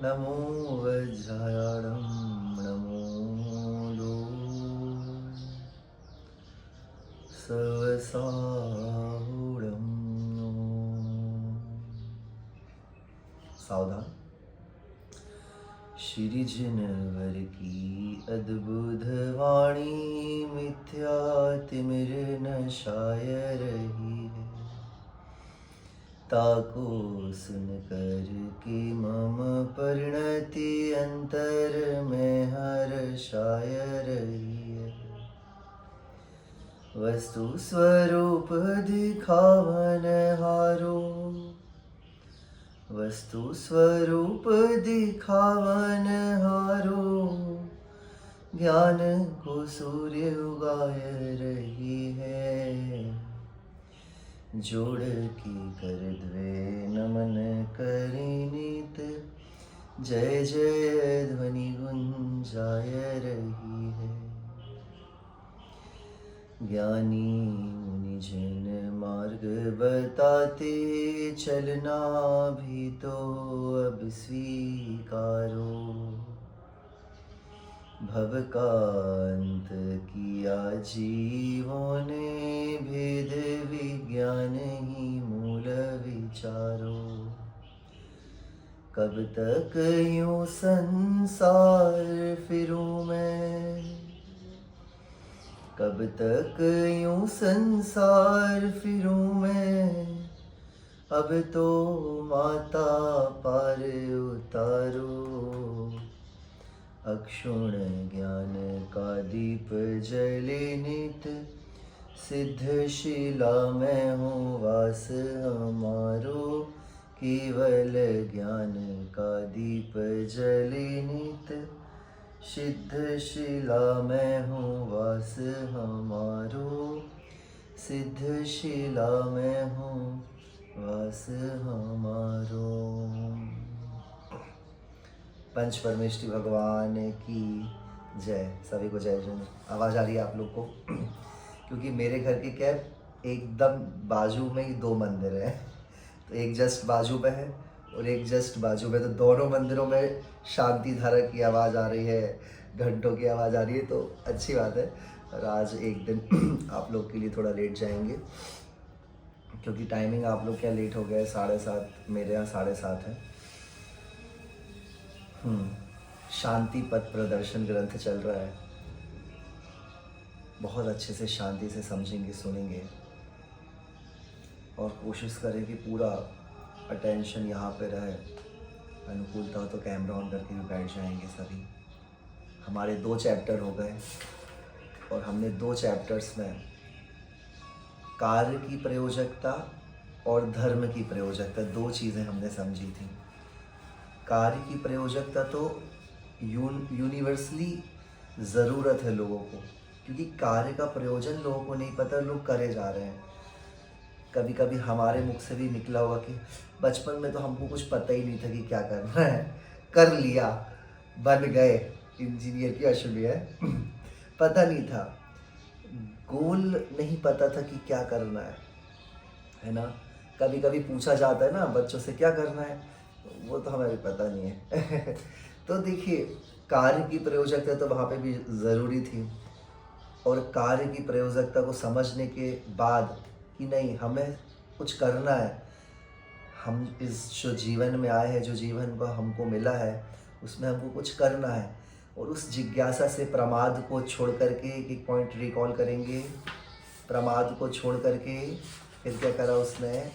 नमो वज्रायाणं नमो दो सर्वसाहुरं सावधान। श्री जिनवर की अद्भुत वाणी मिथ्या तिमिर न शाय रही है। ताको सुन कर के मम परिणति अंतर में हर्षाय रही है। वस्तु स्वरूप दिखावन हारो, वस्तु स्वरूप दिखावन हारो, ज्ञान को सूर्य उगाय रही है। जोड़ की कर द्वे नमन करी नीत, जय जय ध्वनि गुंजाय रही है। ज्ञानी मुनि जन मार्ग बताते, चलना भी तो अब स्वीकारो। भव का अंत किया जीवों ने, भेद विज्ञान ही मूल विचारो। कब तक यूं संसार फिरूं मैं, कब तक यूं संसार फिरूं मैं। अब तो माता पार उतारो। अक्षुण ज्ञान का दीप जले नित, सिद्ध शिला में हूँ वास हमारो। केवल ज्ञान का दीप जले नित, सिद्ध शिला में हूँ वास हमारो। सिद्ध शिला में हूँ वास हमारो। पंच परमेष्ठी भगवान की जय। सभी को जय जय। आवाज़ आ रही है आप लोग को? क्योंकि मेरे घर के क्या एकदम बाजू में ही दो मंदिर हैं, तो एक जस्ट बाजू में है और एक जस्ट बाजू में, तो दोनों मंदिरों में शांति धारा की आवाज़ आ रही है, घंटों की आवाज़ आ रही है, तो अच्छी बात है। और आज एक दिन आप लोग के लिए थोड़ा लेट जाएंगे, क्योंकि टाइमिंग आप लोग क्या लेट हो गया है, 7:30, मेरे यहाँ 7:30 है। शांति पथ प्रदर्शन ग्रंथ चल रहा है, बहुत अच्छे से शांति से समझेंगे, सुनेंगे और कोशिश करें कि पूरा अटेंशन यहाँ पे रहे। अनुकूलता हो तो कैमरा ऑन करके भी बैठ जाएंगे सभी। हमारे 2 चैप्टर हो गए और हमने 2 चैप्टर्स में कार्य की प्रयोजकता और धर्म की प्रयोजकता 2 चीज़ें हमने समझी थी। कार्य की प्रयोजकता तो यूनिवर्सली ज़रूरत है लोगों को, क्योंकि कार्य का प्रयोजन लोगों को नहीं पता, लोग करे जा रहे हैं। कभी कभी हमारे मुख से भी निकला होगा कि बचपन में तो हमको कुछ पता ही नहीं था कि क्या करना है, कर लिया, बन गए इंजीनियर की अश्वी है। पता नहीं था, गोल नहीं पता था कि क्या करना है ना। कभी कभी पूछा जाता है ना बच्चों से क्या करना है, वो तो हमें भी पता नहीं है। तो देखिए, कार्य की प्रयोजकता तो वहाँ पे भी ज़रूरी थी, और कार्य की प्रयोजकता को समझने के बाद कि नहीं, हमें कुछ करना है, हम इस जो जीवन में आए हैं, जो जीवन का हमको मिला है, उसमें हमको कुछ करना है। और उस जिज्ञासा से प्रमाद को छोड़ करके एक पॉइंट रिकॉल करेंगे। प्रमाद को छोड़ करके फिर क्या करा उसने,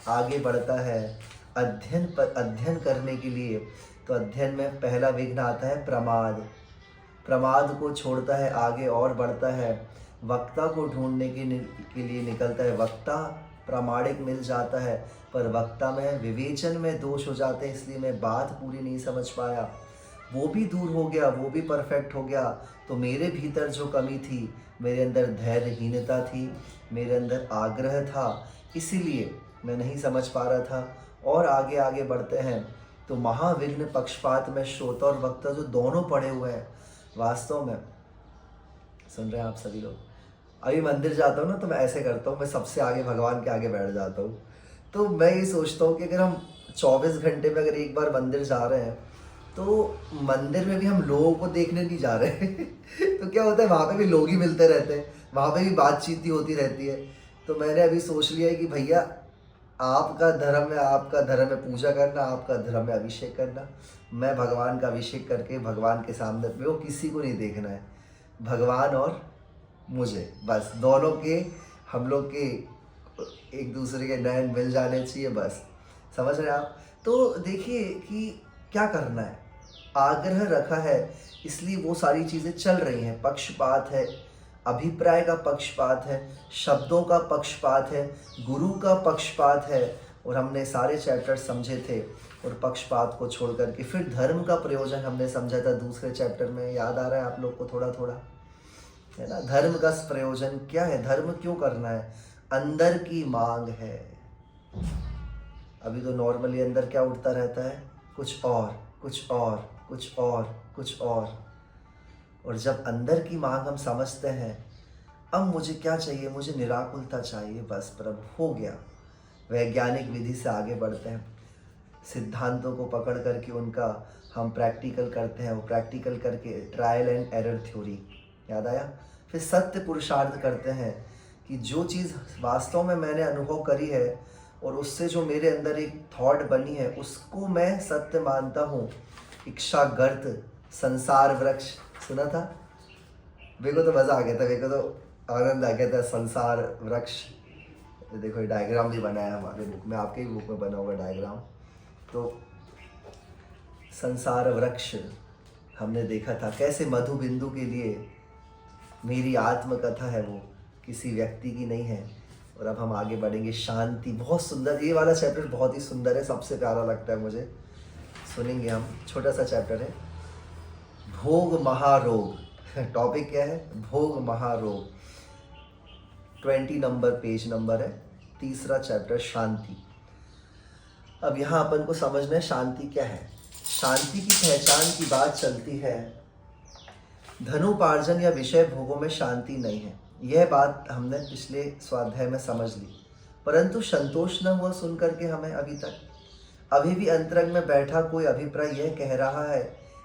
आगे बढ़ता है अध्ययन करने के लिए। तो अध्ययन में पहला विघ्न आता है प्रमाद। प्रमाद को छोड़ता है, आगे और बढ़ता है। वक्ता को ढूंढने के लिए निकलता है। वक्ता प्रामाणिक मिल जाता है, पर वक्ता में विवेचन में दोष हो जाते हैं, इसलिए मैं बात पूरी नहीं समझ पाया। वो भी दूर हो गया, वो भी परफेक्ट हो गया। तो मेरे भीतर जो कमी थी, मेरे अंदर धैर्यहीनता थी, मेरे अंदर आग्रह था, इसीलिए मैं नहीं समझ पा रहा था। और आगे आगे बढ़ते हैं तो महाविघ्न पक्षपात में श्रोता और वक्ता जो दोनों पड़े हुए हैं, वास्तव में सुन रहे हैं आप सभी लोग। अभी मंदिर जाता हूँ ना, तो मैं ऐसे करता हूँ, मैं सबसे आगे भगवान के आगे बैठ जाता हूँ। तो मैं ये सोचता हूँ कि अगर हम 24 घंटे में अगर एक बार मंदिर जा रहे हैं तो मंदिर में भी हम लोगों को देखने नहीं जा रहे तो क्या होता है, वहाँ पे भी लोग ही मिलते रहते हैं, वहाँ पे भी बातचीत ही होती रहती है। तो मैंने अभी सोच लिया है कि भैया आपका धर्म है पूजा करना, आपका धर्म है अभिषेक करना। मैं भगवान का अभिषेक करके भगवान के सामने में वो किसी को नहीं देखना है, भगवान और मुझे, बस दोनों के हम लोग के एक दूसरे के नयन मिल जाने चाहिए, बस। समझ रहे हैं आप? तो देखिए कि क्या करना है, आग्रह रखा है इसलिए वो सारी चीज़ें चल रही हैं। पक्षपात है, अभिप्राय का पक्षपात है, शब्दों का पक्षपात है, गुरु का पक्षपात है, और हमने सारे चैप्टर समझे थे और पक्षपात को छोड़ करके फिर धर्म का प्रयोजन हमने समझा था दूसरे चैप्टर में। याद आ रहा है आप लोग को थोड़ा थोड़ा, है ना? धर्म का प्रयोजन क्या है, धर्म क्यों करना है? अंदर की मांग है। अभी तो नॉर्मली अंदर क्या उठता रहता है, कुछ और कुछ और कुछ और कुछ और जब अंदर की मांग हम समझते हैं, अब मुझे क्या चाहिए, मुझे निराकुलता चाहिए, बस प्रभु हो गया। वैज्ञानिक विधि से आगे बढ़ते हैं, सिद्धांतों को पकड़ करके उनका हम प्रैक्टिकल करते हैं, वो प्रैक्टिकल करके ट्रायल एंड एरर थ्योरी, याद आया? फिर सत्य पुरुषार्थ करते हैं कि जो चीज़ वास्तव में मैंने अनुभव करी है और उससे जो मेरे अंदर एक थॉट बनी है उसको मैं सत्य मानता हूँ। इच्छा गर्त संसार वृक्ष सुना था? मेरे को तो मज़ा आ गया था, मेरे को तो आनंद आ गया था। संसार वृक्ष, देखो ये डायग्राम भी बनाया है हमारे बुक में, आपके ही बुक में बना होगा डायग्राम। तो संसार वृक्ष हमने देखा था कैसे मधु बिंदु के लिए मेरी आत्मकथा है, वो किसी व्यक्ति की नहीं है। और अब हम आगे बढ़ेंगे। शांति, बहुत सुंदर, ये वाला चैप्टर बहुत ही सुंदर है, सबसे प्यारा लगता है मुझे। सुनेंगे हम, छोटा सा चैप्टर है, भोग महारोग। टॉपिक क्या है? भोग महारोग। 20 नंबर पेज नंबर है, तीसरा चैप्टर शांति। अब यहाँ अपन को समझना है शांति क्या है। शांति की पहचान की बात चलती है, धनोपार्जन या विषय भोगों में शांति नहीं है। यह बात हमने पिछले स्वाध्याय में समझ ली, परंतु संतोष न हुआ सुन करके हमें अभी तक। अभी भी अंतरंग में बैठा कोई अभिप्राय यह कह रहा है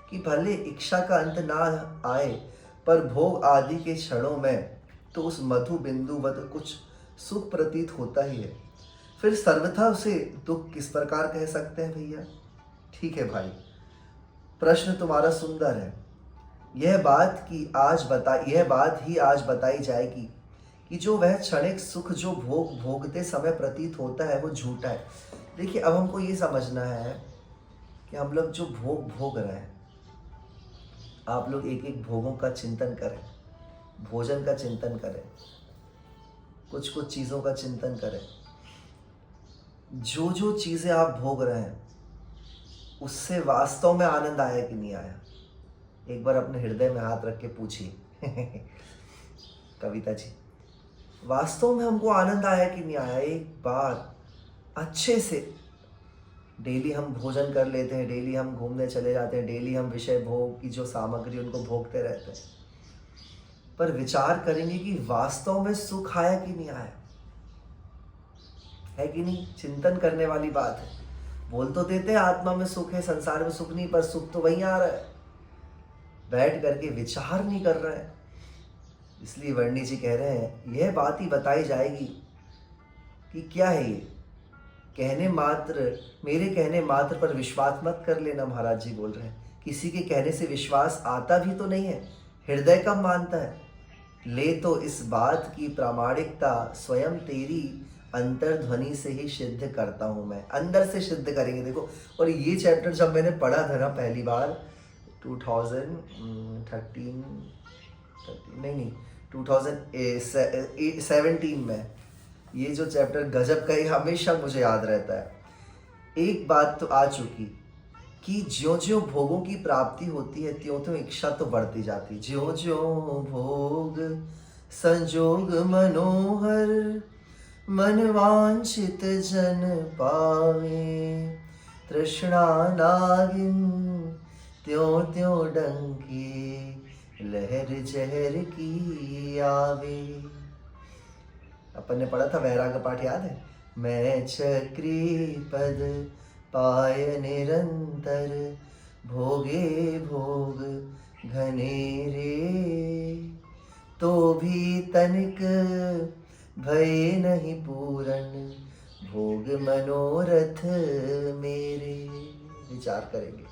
कि भले इच्छा का अंत ना आए, पर भोग आदि के क्षणों में तो उस मधु बिंदुवत कुछ सुख प्रतीत होता ही है। फिर सर्वथा उसे दुख किस प्रकार कह सकते हैं भैया? ठीक है भाई, प्रश्न तुम्हारा सुंदर है। यह बात ही आज बताई जाएगी कि जो वह क्षणिक सुख जो भोगते समय प्रतीत होता है वो झूठा है। देखिए, अब हमको ये समझना है कि हम लोग जो भोग रहे हैं, आप लोग एक एक भोगों का चिंतन करें, भोजन का चिंतन करें, कुछ कुछ चीज़ों का चिंतन करें। जो जो चीज़ें आप भोग रहे हैं उससे वास्तव में आनंद आया कि नहीं आया? एक बार अपने हृदय में हाथ रख के पूछिए कविता जी, वास्तव में हमको आनंद आया कि नहीं आया? एक बार अच्छे से डेली हम भोजन कर लेते हैं, डेली हम घूमने चले जाते हैं, डेली हम विषय भोग की जो सामग्री उनको भोगते रहते हैं, पर विचार करेंगे कि वास्तव में सुख आया कि नहीं आया? है कि नहीं? चिंतन करने वाली बात है। बोल तो देते हैं आत्मा में सुख है, संसार में सुख नहीं, पर सुख तो वहीं आ रहा है। बैठ करके विचार नहीं कर रहे हैं। इसलिए वर्णी जी कह रहे हैं यह बात ही बताई जाएगी कि क्या है ये, मेरे कहने मात्र पर विश्वास मत कर लेना। महाराज जी बोल रहे हैं किसी के कहने से विश्वास आता भी तो नहीं है, हृदय कब मानता है? ले तो इस बात की प्रामाणिकता स्वयं तेरी अंतर्ध्वनि से ही सिद्ध करता हूं मैं। अंदर से सिद्ध करेंगे। देखो, और ये चैप्टर जब मैंने पढ़ा था ना पहली बार 2017 में, ये जो चैप्टर गजब का है, हमेशा मुझे याद रहता है। एक बात तो आ चुकी कि ज्यों ज्यों भोगों की प्राप्ति होती है त्यों त्यों इच्छा तो बढ़ती जाती है। ज्यों ज्यों भोग संजोग मनोहर, मन वांछित जन पावे, तृष्णा नागिन त्यों त्यों डंके, लहर जहर की आवे। अपन ने पढ़ा था वैराग पाठ, याद है? मैं चक्री पद पाय निरंतर भोगे भोग घनेरे, तो भी तनिक भय नहीं पूरन भोग मनोरथ मेरे। विचार करेंगे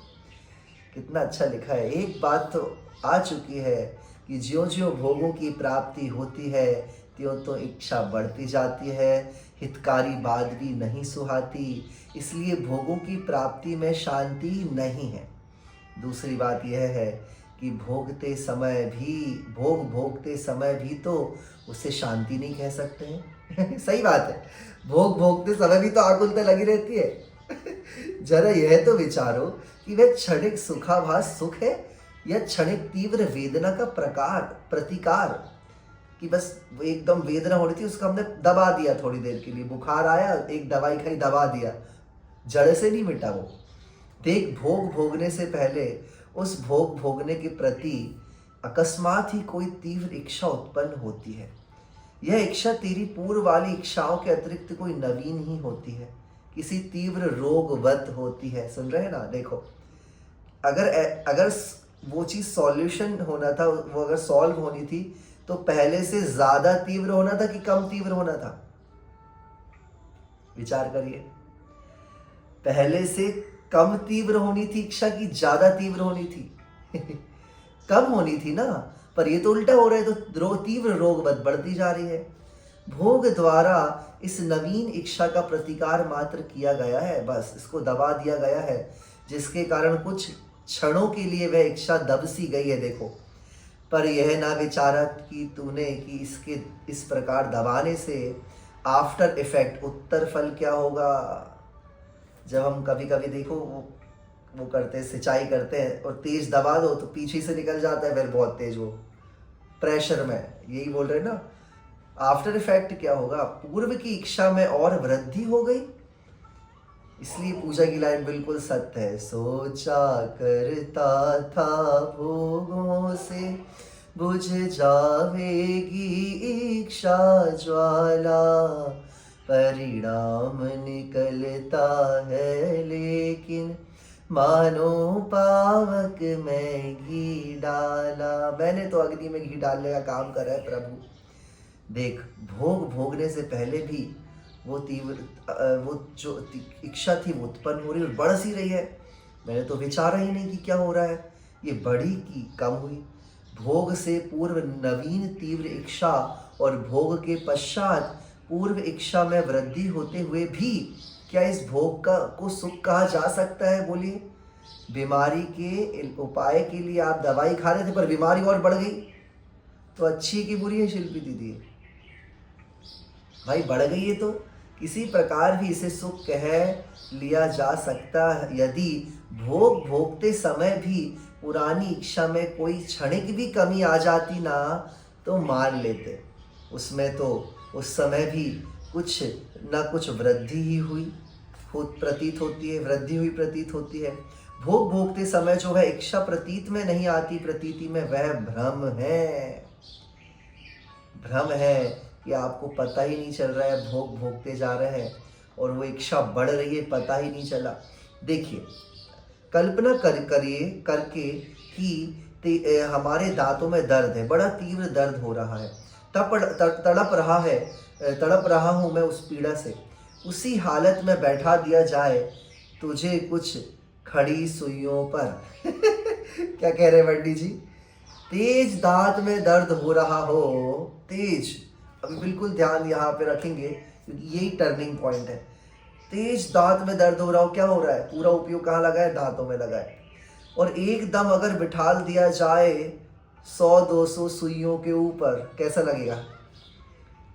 कितना अच्छा लिखा है। एक बात तो आ चुकी है कि ज्यों ज्यों भोगों की प्राप्ति होती है त्यों तो इच्छा बढ़ती जाती है, हितकारी बात भी नहीं सुहाती, इसलिए भोगों की प्राप्ति में शांति नहीं है। दूसरी बात यह है कि भोगते समय भी तो उसे शांति नहीं कह सकते हैं। सही बात है, भोगते समय भी तो आकुलता लगी रहती है। जरा यह तो विचारो कि वह क्षणिक सुखाभास सुख है या क्षणिक तीव्र वेदना का प्रतिकार, कि बस वो एकदम वेदना हो रही थी उसको हमने दबा दिया, थोड़ी देर के लिए बुखार आया एक दवाई खाई दबा दिया, जड़ से नहीं मिटा वो। देख, भोग भोगने से पहले उस भोग भोगने के प्रति अकस्मात ही कोई तीव्र इच्छा उत्पन्न होती है। यह इच्छा तेरी पूर्व वाली इच्छाओं के अतिरिक्त कोई नवीन ही होती है, किसी तीव्र रोगवत होती है। सुन रहे हैं ना? देखो, अगर वो चीज सॉल्यूशन होना था, वो अगर सॉल्व होनी थी तो पहले से ज्यादा तीव्र होना था कि कम तीव्र होना था? विचार करिए, पहले से कम तीव्र होनी थी इच्छा की ज्यादा तीव्र होनी थी? कम होनी थी ना, पर ये तो उल्टा हो रहा है, तो तीव्र रोगवत बढ़ती जा रही है। भोग द्वारा इस नवीन इच्छा का प्रतिकार मात्र किया गया है, बस इसको दबा दिया गया है, जिसके कारण कुछ क्षणों के लिए वह इच्छा दब सी गई है। देखो, पर यह ना विचारा कि तूने कि इसके इस प्रकार दबाने से आफ्टर इफेक्ट उत्तर फल क्या होगा। जब हम कभी कभी देखो वो करते हैं, सिंचाई करते हैं और तेज दबा दो तो पीछे से निकल जाता है, फिर बहुत तेज वो प्रेशर में, यही बोल रहे ना। आफ्टर इफेक्ट क्या होगा? पूर्व की इच्छा में और वृद्धि हो गई। इसलिए पूजा की लाइन बिल्कुल सत्य है। सोचा करता था भोगों से बुझ जावेगी इच्छा ज्वाला, परिणाम निकलता है लेकिन मानो पावक में घी डाला। मैंने तो अग्नि में घी डालने का काम करा है प्रभु। देख, भोग भोगने से पहले भी वो जो इच्छा थी वो उत्पन्न हो रही और बढ़ सी रही है। मैंने तो विचारा ही नहीं कि क्या हो रहा है, ये बढ़ी कि कम हुई। भोग से पूर्व नवीन तीव्र इच्छा और भोग के पश्चात पूर्व इच्छा में वृद्धि होते हुए भी क्या इस भोग को सुख कहा जा सकता है? बोलिए। बीमारी के उपाय के लिए आप दवाई खा रहे थे पर बीमारी और बढ़ गई, तो अच्छी की बुरी है शिल्पी दीदी? भाई बढ़ गई है तो किसी प्रकार भी इसे सुख कह लिया जा सकता है। यदि भोग भोगते समय भी पुरानी इच्छा में कोई क्षणिक भी कमी आ जाती ना, तो मान लेते उसमें तो उस समय भी कुछ ना कुछ वृद्धि ही हुई प्रतीत होती है, वृद्धि हुई प्रतीत होती है। भोग भोगते समय जो वह इच्छा प्रतीत में नहीं आती, प्रतीति में, वह भ्रम है। भ्रम है कि आपको पता ही नहीं चल रहा है, भोग भोगते जा रहे हैं और वो इच्छा बढ़ रही है, पता ही नहीं चला। देखिए, कल्पना करिए करके कि हमारे दांतों में दर्द है, बड़ा तीव्र दर्द हो रहा है, तड़प रहा हूँ मैं उस पीड़ा से। उसी हालत में बैठा दिया जाए तुझे कुछ खड़ी सुइयों पर क्या कह रहे हैं पंडित जी? तेज दांत में दर्द हो रहा हो, तेज, अभी बिल्कुल ध्यान यहाँ पे रखेंगे क्योंकि यही टर्निंग पॉइंट है। तेज दांत में दर्द हो रहा हो, क्या हो रहा है? पूरा उपयोग कहाँ लगा है? दांतों में लगा है। और एकदम अगर बिठाल दिया जाए 100-200 सुइयों के ऊपर, कैसा लगेगा?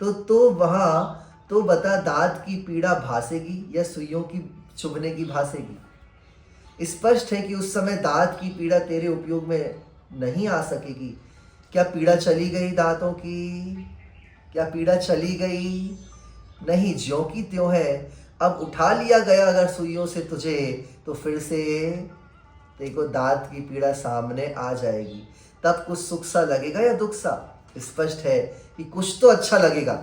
तो वहाँ तो बता, दांत की पीड़ा भासेगी या सुइयों की चुभने की भासेगी? स्पष्ट है कि उस समय दांत की पीड़ा तेरे उपयोग में नहीं आ सकेगी। क्या पीड़ा चली गई दांतों की? क्या पीड़ा चली गई? नहीं, ज्यों की त्यों है। अब उठा लिया गया अगर सुइयों से तुझे, तो फिर से देखो दांत की पीड़ा सामने आ जाएगी। तब कुछ सुख सा लगेगा या दुख सा? स्पष्ट है कि कुछ तो अच्छा लगेगा।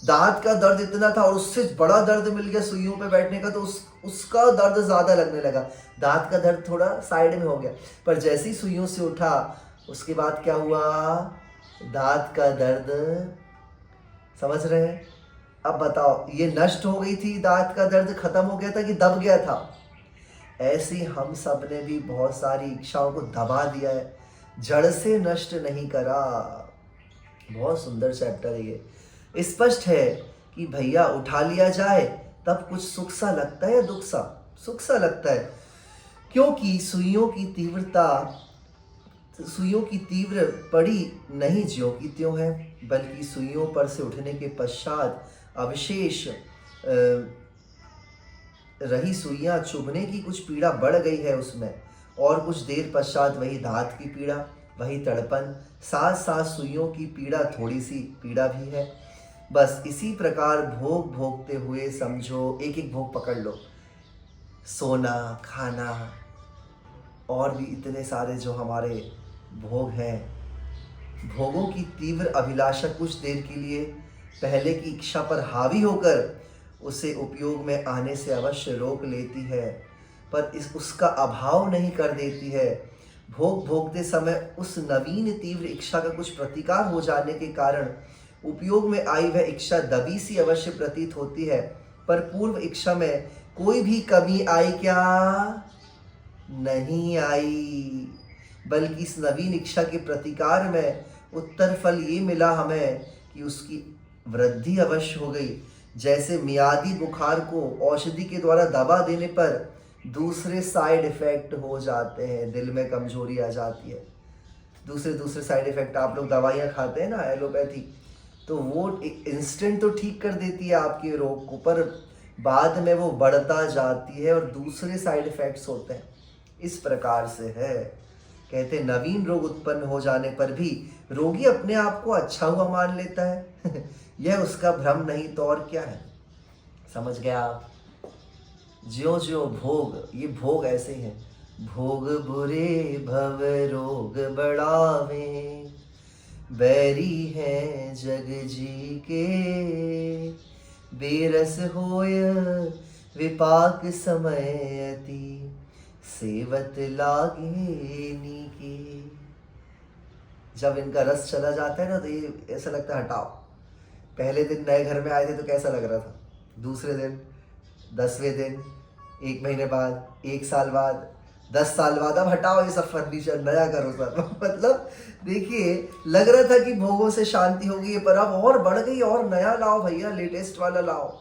दांत का दर्द इतना था और उससे बड़ा दर्द मिल गया सुइयों पे बैठने का, तो उसका दर्द ज्यादा लगने लगा। दांत का दर्द थोड़ा साइड में हो गया, पर जैसे ही सुइयों से उठा उसके बाद क्या हुआ, दांत का दर्द, समझ रहे हैं? अब बताओ, ये नष्ट हो गई थी, दांत का दर्द खत्म हो गया था कि दब गया था? ऐसे हम सब ने भी बहुत सारी इच्छाओं को दबा दिया है, जड़ से नष्ट नहीं करा। बहुत सुंदर चैप्टर है ये। स्पष्ट है कि भैया उठा लिया जाए तब कुछ सुख सा लगता है या दुख सा? सुख सा लगता है, क्योंकि सुइयों की तीव्र पड़ी नहीं ज्यों की त्यों है, बल्कि सुइयों पर से उठने के पश्चात अवशेष रही सुइयां चुभने की कुछ पीड़ा बढ़ गई है उसमें, और कुछ देर पश्चात वही दांत की पीड़ा, वही तड़पन, साथ साथ सुइयों की पीड़ा, थोड़ी सी पीड़ा भी है। बस इसी प्रकार भोग भोगते हुए समझो, एक एक भोग पकड़ लो, सोना, खाना और भी इतने सारे जो हमारे भोग हैं, भोगों की तीव्र अभिलाषा कुछ देर के लिए पहले की इच्छा पर हावी होकर उसे उपयोग में आने से अवश्य रोक लेती है, पर उसका अभाव नहीं कर देती है। भोग भोगते समय उस नवीन तीव्र इच्छा का कुछ प्रतिकार हो जाने के कारण उपयोग में आई वह इच्छा दबी सी अवश्य प्रतीत होती है, पर पूर्व इच्छा में कोई भी कमी आई क्या? नहीं आई, बल्कि इस नवीन इच्छा के प्रतिकार में उत्तर फल ये मिला हमें कि उसकी वृद्धि अवश्य हो गई। जैसे मियादी बुखार को औषधि के द्वारा दबा देने पर दूसरे साइड इफेक्ट हो जाते हैं, दिल में कमजोरी आ जाती है, दूसरे साइड इफेक्ट, आप लोग दवाइयाँ खाते हैं ना एलोपैथी, तो वो इंस्टेंट तो ठीक कर देती है आपके रोग को, पर बाद में वो बढ़ता जाती है और दूसरे साइड इफेक्ट्स होते हैं। इस प्रकार से है, कहते नवीन रोग उत्पन्न हो जाने पर भी रोगी अपने आप को अच्छा हुआ मान लेता है यह उसका भ्रम नहीं तो और क्या है। समझ गया आप? ज्यो ज्यो भोग, ये भोग ऐसे ही हैं, भोग बुरे भव रोग बढ़ावे, बैरी हैं जग जी के, बेरस होय विपाक समय अति, सेवत लागे नीके। जब इनका रस चला जाता है ना, तो ये ऐसा लगता है हटाओ। पहले दिन नए घर में आए थे तो कैसा लग रहा था, दूसरे दिन, 10वें दिन, 1 महीने बाद, 1 साल बाद, 10 साल बाद, अब हटाओ ये सब फर्नीचर, नया करो सर मतलब देखिए, लग रहा था कि भोगों से शांति होगी, पर अब और बढ़ गई, और नया लाओ भैया, लेटेस्ट वाला लाओ,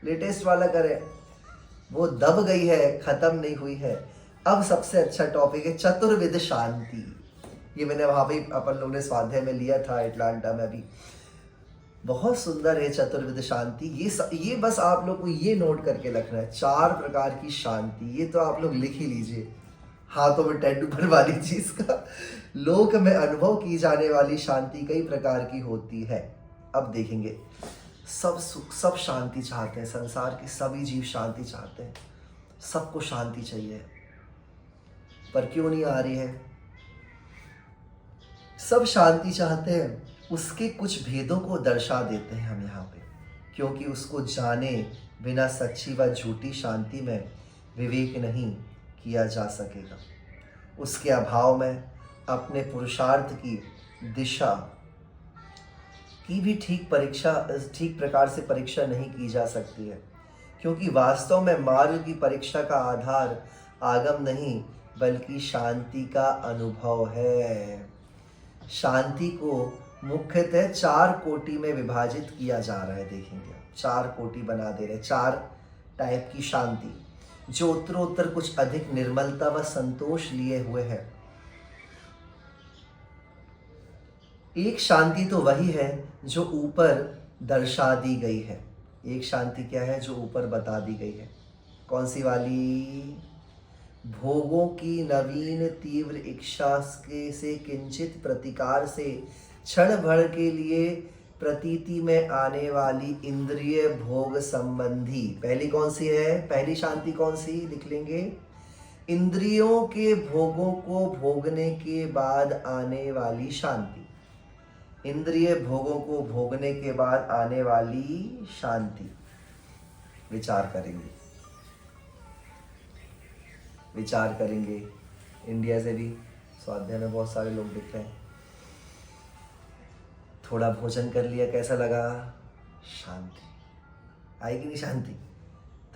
लेटेस्ट वाला करें। वो दब गई है, खत्म नहीं हुई है। अब सबसे अच्छा टॉपिक है चतुर्विध शांति। ये मैंने वहाँ पे अपन लोगों ने स्वाध्याय में लिया था एटलांटा में अभी। बहुत सुंदर है चतुर्विध शांति। ये बस आप लोग को ये नोट करके रखना है, 4 प्रकार की शांति। ये तो आप लोग लिख ही लीजिए, हाथों में टैटू बनवा लीजिए इसका। लोक में अनुभव की जाने वाली शांति कई प्रकार की होती है। अब देखेंगे, सब सुख, सब शांति चाहते हैं, संसार के सभी जीव शांति चाहते हैं, सबको शांति चाहिए, पर क्यों नहीं आ रही है? सब शांति चाहते हैं, उसके कुछ भेदों को दर्शा देते हैं हम यहाँ पे, क्योंकि उसको जाने बिना सच्ची व झूठी शांति में विवेक नहीं किया जा सकेगा। उसके अभाव में अपने पुरुषार्थ की दिशा की भी ठीक प्रकार से परीक्षा नहीं की जा सकती है, क्योंकि वास्तव में मार्ग की परीक्षा का आधार आगम नहीं बल्कि शांति का अनुभव है। शांति को मुख्यतः 4 कोटि में विभाजित किया जा रहा है। देखेंगे 4 कोटि बना दे रहे, 4 टाइप की शांति, जो उत्तरोत्तर कुछ अधिक निर्मलता व संतोष लिए हुए है। एक शांति तो वही है जो ऊपर दर्शा दी गई है। एक शांति क्या है? जो ऊपर बता दी गई है। कौन सी वाली? भोगों की नवीन तीव्र इच्छा से किंचित प्रतिकार से क्षण भर के लिए प्रतीति में आने वाली इंद्रिय भोग संबंधी। पहली कौन सी है? पहली शांति कौन सी? लिख लेंगे, इंद्रियों के भोगों को भोगने के बाद आने वाली शांति। इंद्रिय भोगों को भोगने के बाद आने वाली शांति। विचार करेंगे, विचार करेंगे। इंडिया से भी स्वाध्याय में बहुत सारे लोग दिख रहे हैं। थोड़ा भोजन कर लिया, कैसा लगा? शांति आएगी नहीं? शांति।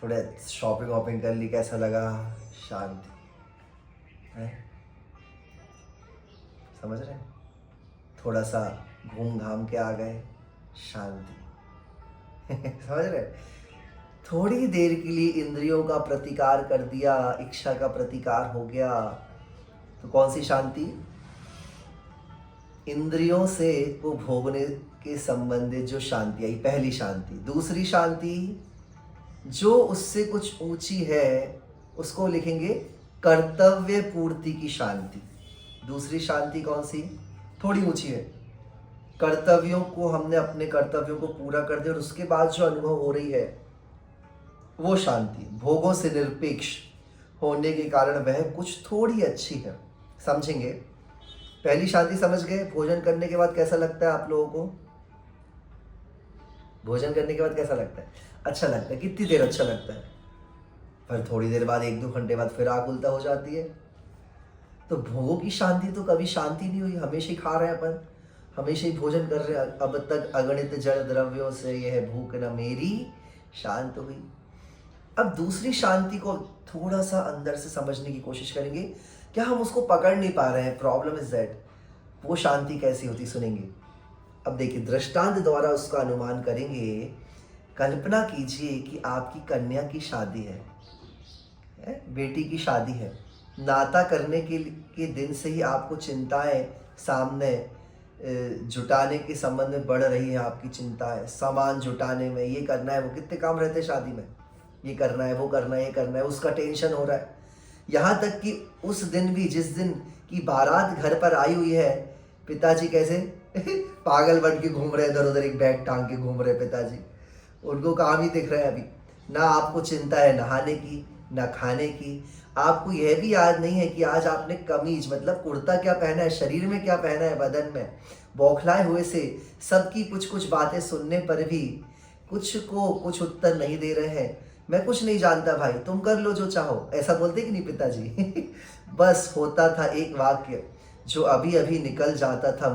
थोड़ा शॉपिंग वॉपिंग कर ली, कैसा लगा? शांति है। समझ रहे हैं? थोड़ा सा घूम घाम के आ गए, शांति। समझ रहे? थोड़ी देर के लिए इंद्रियों का प्रतिकार कर दिया, इच्छा का प्रतिकार हो गया, तो कौन सी शांति? इंद्रियों से वो भोगने के संबंधित जो शांति आई, पहली शांति। दूसरी शांति जो उससे कुछ ऊंची है, उसको लिखेंगे कर्तव्य पूर्ति की शांति। दूसरी शांति कौन सी? थोड़ी ऊंची है। कर्तव्यों को, हमने अपने कर्तव्यों को पूरा कर दिया और उसके बाद जो अनुभव हो रही है वो शांति भोगों से निरपेक्ष होने के कारण वह कुछ थोड़ी अच्छी है। समझेंगे? पहली शांति समझ गए? भोजन करने के बाद कैसा लगता है आप लोगों को? भोजन करने के बाद कैसा लगता है? अच्छा लगता है। कितनी देर अच्छा लगता है? पर थोड़ी देर बाद, 1-2 घंटे बाद फिर आग उल्टा हो जाती है। तो भोगों की शांति तो कभी शांति नहीं हुई, हमेशा ही खा रहे हैं अपन, हमेशा ही भोजन कर रहे हैं। अब तक अगणित जड़ द्रव्यों से यह भूख न मेरी शांत हुई। अब दूसरी शांति को थोड़ा सा अंदर से समझने की कोशिश करेंगे। क्या हम उसको पकड़ नहीं पा रहे हैं? Problem is that. वो शांति कैसी होती, सुनेंगे। अब देखिए, दृष्टांत द्वारा उसका अनुमान करेंगे। कल्पना कीजिए कि आपकी कन्या की शादी है, बेटी की शादी है। नाता करने के दिन से ही आपको चिंताएं सामने जुटाने के संबंध में बढ़ रही है। आपकी चिंताएं सामान जुटाने में, ये करना है, वो कितने काम रहते हैं शादी में, ये करना है, वो करना है, ये करना है, उसका टेंशन हो रहा है। यहाँ तक कि उस दिन भी, जिस दिन की बारात घर पर आई हुई है, पिताजी कैसे पागल बन के घूम रहे, इधर उधर एक बैग टांग के घूम रहे पिताजी। उनको काम ही दिख रहा है। अभी ना आपको चिंता है नहाने की, ना खाने की। आपको यह भी याद नहीं है कि आज आपने कमीज मतलब कुर्ता क्या पहना है, शरीर में क्या पहना है, बदन में। बौखलाए हुए से सबकी कुछ कुछ बातें सुनने पर भी कुछ को कुछ उत्तर नहीं दे रहे हैं। मैं कुछ नहीं जानता भाई, तुम कर लो जो चाहो, ऐसा बोलते कि नहीं पिताजी? बस होता था एक वाक्य जो अभी अभी निकल जाता था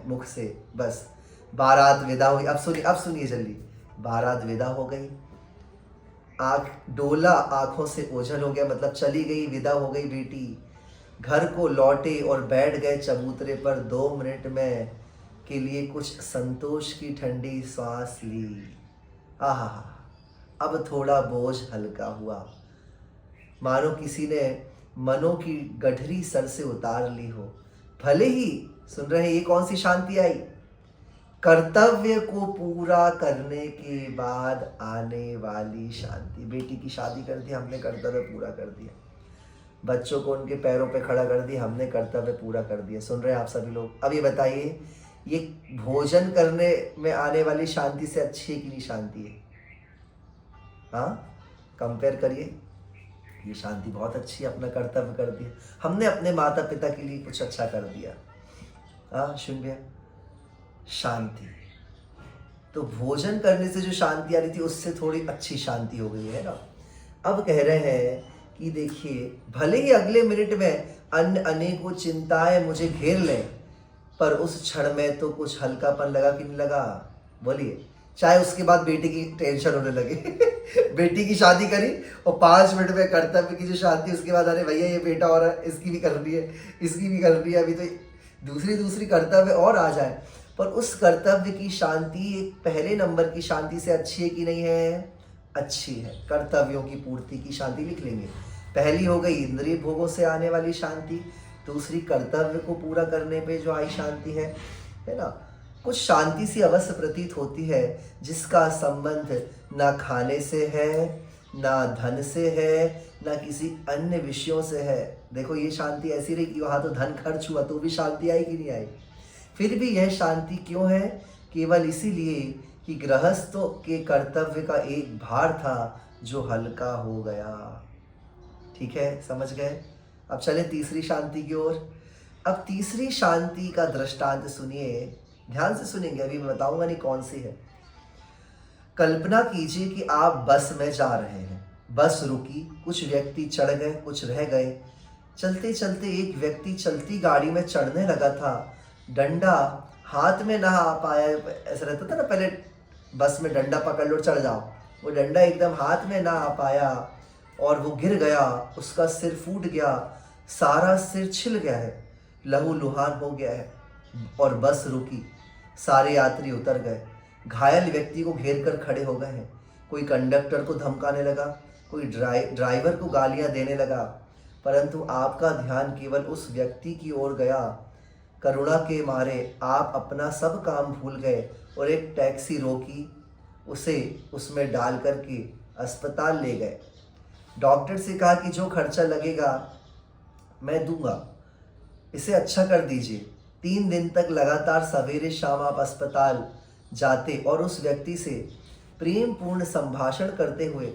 मुख से, बस बारात विदा हुई। अब सुनिए जल्दी। बारात विदा हो गई, आँख डोला, आंखों से ओझल हो गया, मतलब चली गई, विदा हो गई बेटी। घर को लौटे और बैठ गए चबूतरे पर। 2 मिनट में के लिए कुछ संतोष की ठंडी सांस ली। आहा, अब थोड़ा बोझ हल्का हुआ, मानो किसी ने मनों की गठरी सर से उतार ली हो। भले ही, सुन रहे हैं, ये कौन सी शांति आई? कर्तव्य को पूरा करने के बाद आने वाली शांति। बेटी की शादी कर दी हमने, कर्तव्य पूरा कर दिया। बच्चों को उनके पैरों पे खड़ा कर दिया हमने, कर्तव्य पूरा कर दिया। सुन रहे हैं आप सभी लोग? अब ये बताइए, ये भोजन करने में आने वाली शांति से अच्छी है कि नहीं शांति है? हाँ, कंपेयर करिए। ये शांति बहुत अच्छी है, अपना कर्तव्य कर दिया हमने, अपने माता पिता के लिए कुछ अच्छा कर दिया। हाँ सुन भैया, शांति। तो भोजन करने से जो शांति आ रही थी उससे थोड़ी अच्छी शांति हो गई है ना। अब कह रहे हैं कि देखिए, भले ही अगले मिनट में अन्य अनेकों चिंताएं मुझे घेर लें, पर उस क्षण में तो कुछ हल्कापन लगा कि नहीं लगा? बोलिए। चाहे उसके बाद बेटी की टेंशन होने लगे बेटी की शादी करी और 5 मिनट में कर्तव्य की जो शांति, उसके बाद अरे भैया ये बेटा और इसकी भी करनी है, इसकी भी करनी है, अभी तो दूसरी कर्तव्य और आ जाए। पर उस कर्तव्य की शांति एक पहले नंबर की शांति से अच्छी है कि नहीं है? अच्छी है। कर्तव्यों की पूर्ति की शांति लिख लेंगे। पहली हो गई इंद्रिय भोगों से आने वाली शांति, दूसरी कर्तव्य को पूरा करने पे जो आई शांति है ना। कुछ शांति सी अवश्य प्रतीत होती है जिसका संबंध ना खाने से है, ना धन से है, ना किसी अन्य विषयों से है। देखो ये शांति ऐसी रही कि वहाँ तो धन खर्च हुआ तो भी शांति आई कि नहीं आई? फिर भी यह शांति क्यों है? केवल इसीलिए कि गृहस्थों के कर्तव्य का एक भार था जो हल्का हो गया। ठीक है, समझ गए? अब चले तीसरी शांति की ओर। अब तीसरी शांति का दृष्टांत सुनिए। ध्यान से सुनेंगे, अभी मैं बताऊंगा नहीं कौन सी है। कल्पना कीजिए कि आप बस में जा रहे हैं। बस रुकी, कुछ व्यक्ति चढ़ गए, कुछ रह गए। चलते चलते एक व्यक्ति चलती गाड़ी में चढ़ने लगा था। डंडा हाथ में ना आ पाया। ऐसा रहता था ना पहले, बस में डंडा पकड़ लो चढ़ जाओ। वो डंडा एकदम हाथ में ना आ पाया और वो गिर गया। उसका सिर फूट गया, सारा सिर छिल गया है, लहूलुहान हो गया है। और बस रुकी, सारे यात्री उतर गए। घायल व्यक्ति को घेर कर खड़े हो गए हैं। कोई कंडक्टर को धमकाने लगा, कोई ड्राइवर को गालियां देने लगा, परंतु आपका ध्यान केवल उस व्यक्ति की ओर गया। करुणा के मारे आप अपना सब काम भूल गए और एक टैक्सी रोकी, उसे उसमें डाल करके अस्पताल ले गए। डॉक्टर से कहा कि जो खर्चा लगेगा मैं दूंगा, इसे अच्छा कर दीजिए। 3 दिन तक लगातार सवेरे शाम आप अस्पताल जाते और उस व्यक्ति से प्रेम पूर्ण संभाषण करते हुए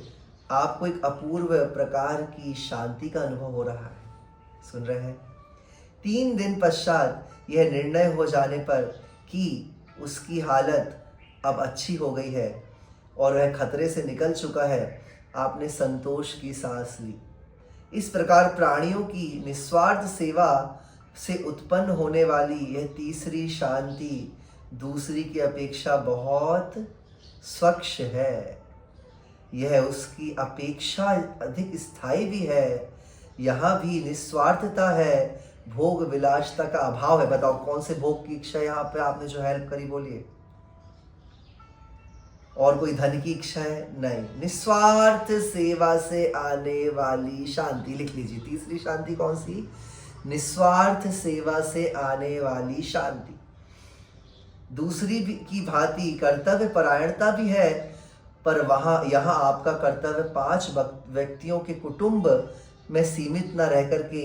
आपको एक अपूर्व प्रकार की शांति का अनुभव हो रहा है। सुन रहे हैं? 3 दिन पश्चात यह निर्णय हो जाने पर कि उसकी हालत अब अच्छी हो गई है और वह खतरे से निकल चुका है, आपने संतोष की सांस ली। इस प्रकार प्राणियों की निस्वार्थ सेवा से उत्पन्न होने वाली यह तीसरी शांति दूसरी की अपेक्षा बहुत स्वच्छ है। यह उसकी अपेक्षा अधिक स्थायी भी है। यहाँ भी निस्वार्थता है, भोग विलासता का अभाव है। बताओ कौन से भोग की इच्छा यहाँ पे आपने जो हेल्प करी, बोलिए। और कोई धन की इच्छा है? नहीं। निस्वार्थ सेवा से आने वाली शांति, लिख लीजिए। तीसरी शांति कौन सी? निस्वार्थ सेवा से आने वाली शांति। दूसरी की भांति कर्तव्य परायणता भी है, पर यहाँ आपका कर्तव्य 5 व्यक्तियों के कुटुंब में सीमित न रह करके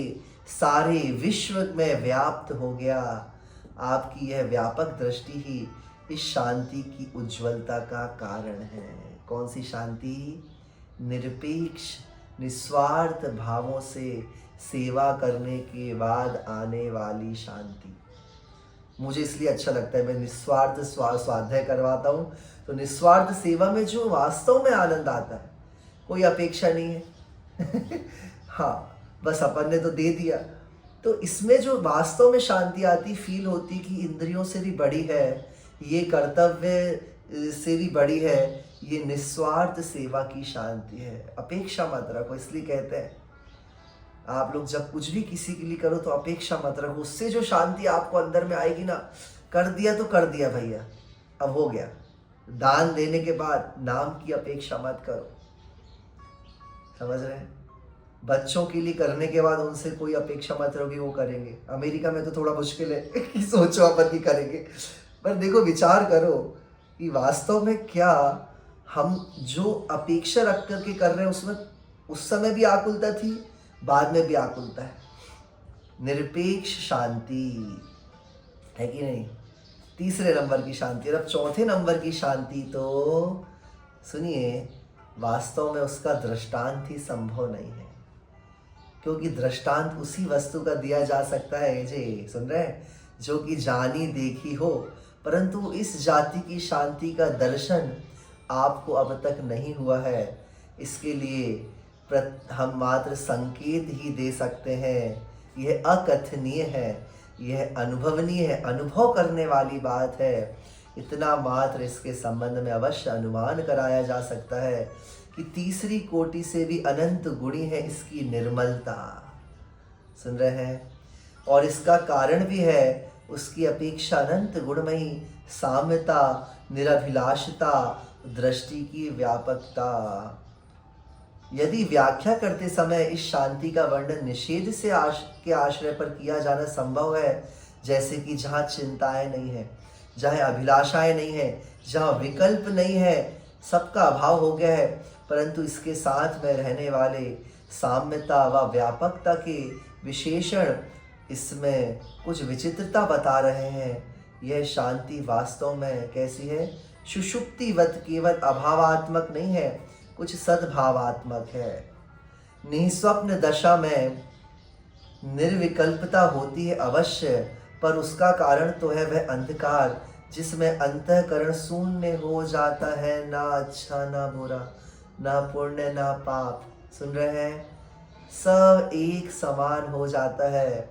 सारे विश्व में व्याप्त हो गया। आपकी यह व्यापक दृष्टि ही इस शांति की उज्ज्वलता का कारण है। कौन सी शांति? निरपेक्ष निस्वार्थ भावों से सेवा करने के बाद आने वाली शांति। मुझे इसलिए अच्छा लगता है, मैं निस्वार्थ स्वाध्याय करवाता हूँ, तो निस्वार्थ सेवा में जो वास्तव में आनंद आता है, कोई अपेक्षा नहीं है हाँ, बस अपन ने तो दे दिया, तो इसमें जो वास्तव में शांति आती, फील होती कि इंद्रियों से भी बड़ी है, ये कर्तव्य से भी बड़ी है, ये निस्वार्थ सेवा की शांति है। अपेक्षा मत रखो, इसलिए कहते हैं आप लोग जब कुछ भी किसी के लिए करो तो अपेक्षा मत रखो। उससे जो शांति आपको अंदर में आएगी ना, कर दिया तो कर दिया भैया, अब हो गया। दान देने के बाद नाम की अपेक्षा मत करो, समझ रहे हैं? बच्चों के लिए करने के बाद उनसे कोई अपेक्षा मत रहो कि वो करेंगे। अमेरिका में तो थोड़ा मुश्किल है कि सोचो अपन की करेंगे, पर देखो विचार करो कि वास्तव में क्या हम जो अपेक्षा रख करके कर रहे हैं उसमें उस समय भी आकुलता थी, बाद में भी आकुलता है। निरपेक्ष शांति है कि नहीं? तीसरे नंबर की शांति। और अब चौथे नंबर की शांति तो सुनिए, वास्तव में उसका दृष्टांत ही संभव नहीं है, क्योंकि दृष्टांत उसी वस्तु का दिया जा सकता है, जी सुन रहे हैं, जो कि जानी देखी हो, परंतु इस जाति की शांति का दर्शन आपको अब तक नहीं हुआ है। इसके लिए हम मात्र संकेत ही दे सकते हैं। यह अकथनीय है, यह अनुभवनीय है, अनुभव करने वाली बात है। इतना मात्र इसके संबंध में अवश्य अनुमान कराया जा सकता है कि तीसरी कोटि से भी अनंत गुणी है इसकी निर्मलता। सुन रहे हैं? और इसका कारण भी है उसकी अपेक्षा अनंत गुणमयी साम्यता, निरभिलाषता, दृष्टि की व्यापकता। यदि व्याख्या करते समय इस शांति का वर्णन निषेध से के आश्रय पर किया जाना संभव है, जैसे कि जहाँ चिंताएं नहीं है, जहाँ अभिलाषाएं नहीं है, जहाँ विकल्प नहीं है, सबका अभाव हो गया है, परंतु इसके साथ में रहने वाले साम्यता व व्यापकता के विशेषण इसमें कुछ विचित्रता बता रहे हैं। यह शांति वास्तव में कैसी है? सुषुप्तिवत केवल अभावात्मक नहीं है, कुछ सद्भावात्मक है। निस्वप्न दशा में निर्विकल्पता होती है अवश्य, पर उसका कारण तो है वह अंधकार जिसमें अंतःकरण शून्य हो जाता है, ना अच्छा ना बुरा, ना पुण्य ना पाप। सुन रहे हैं, सब एक समान हो जाता है।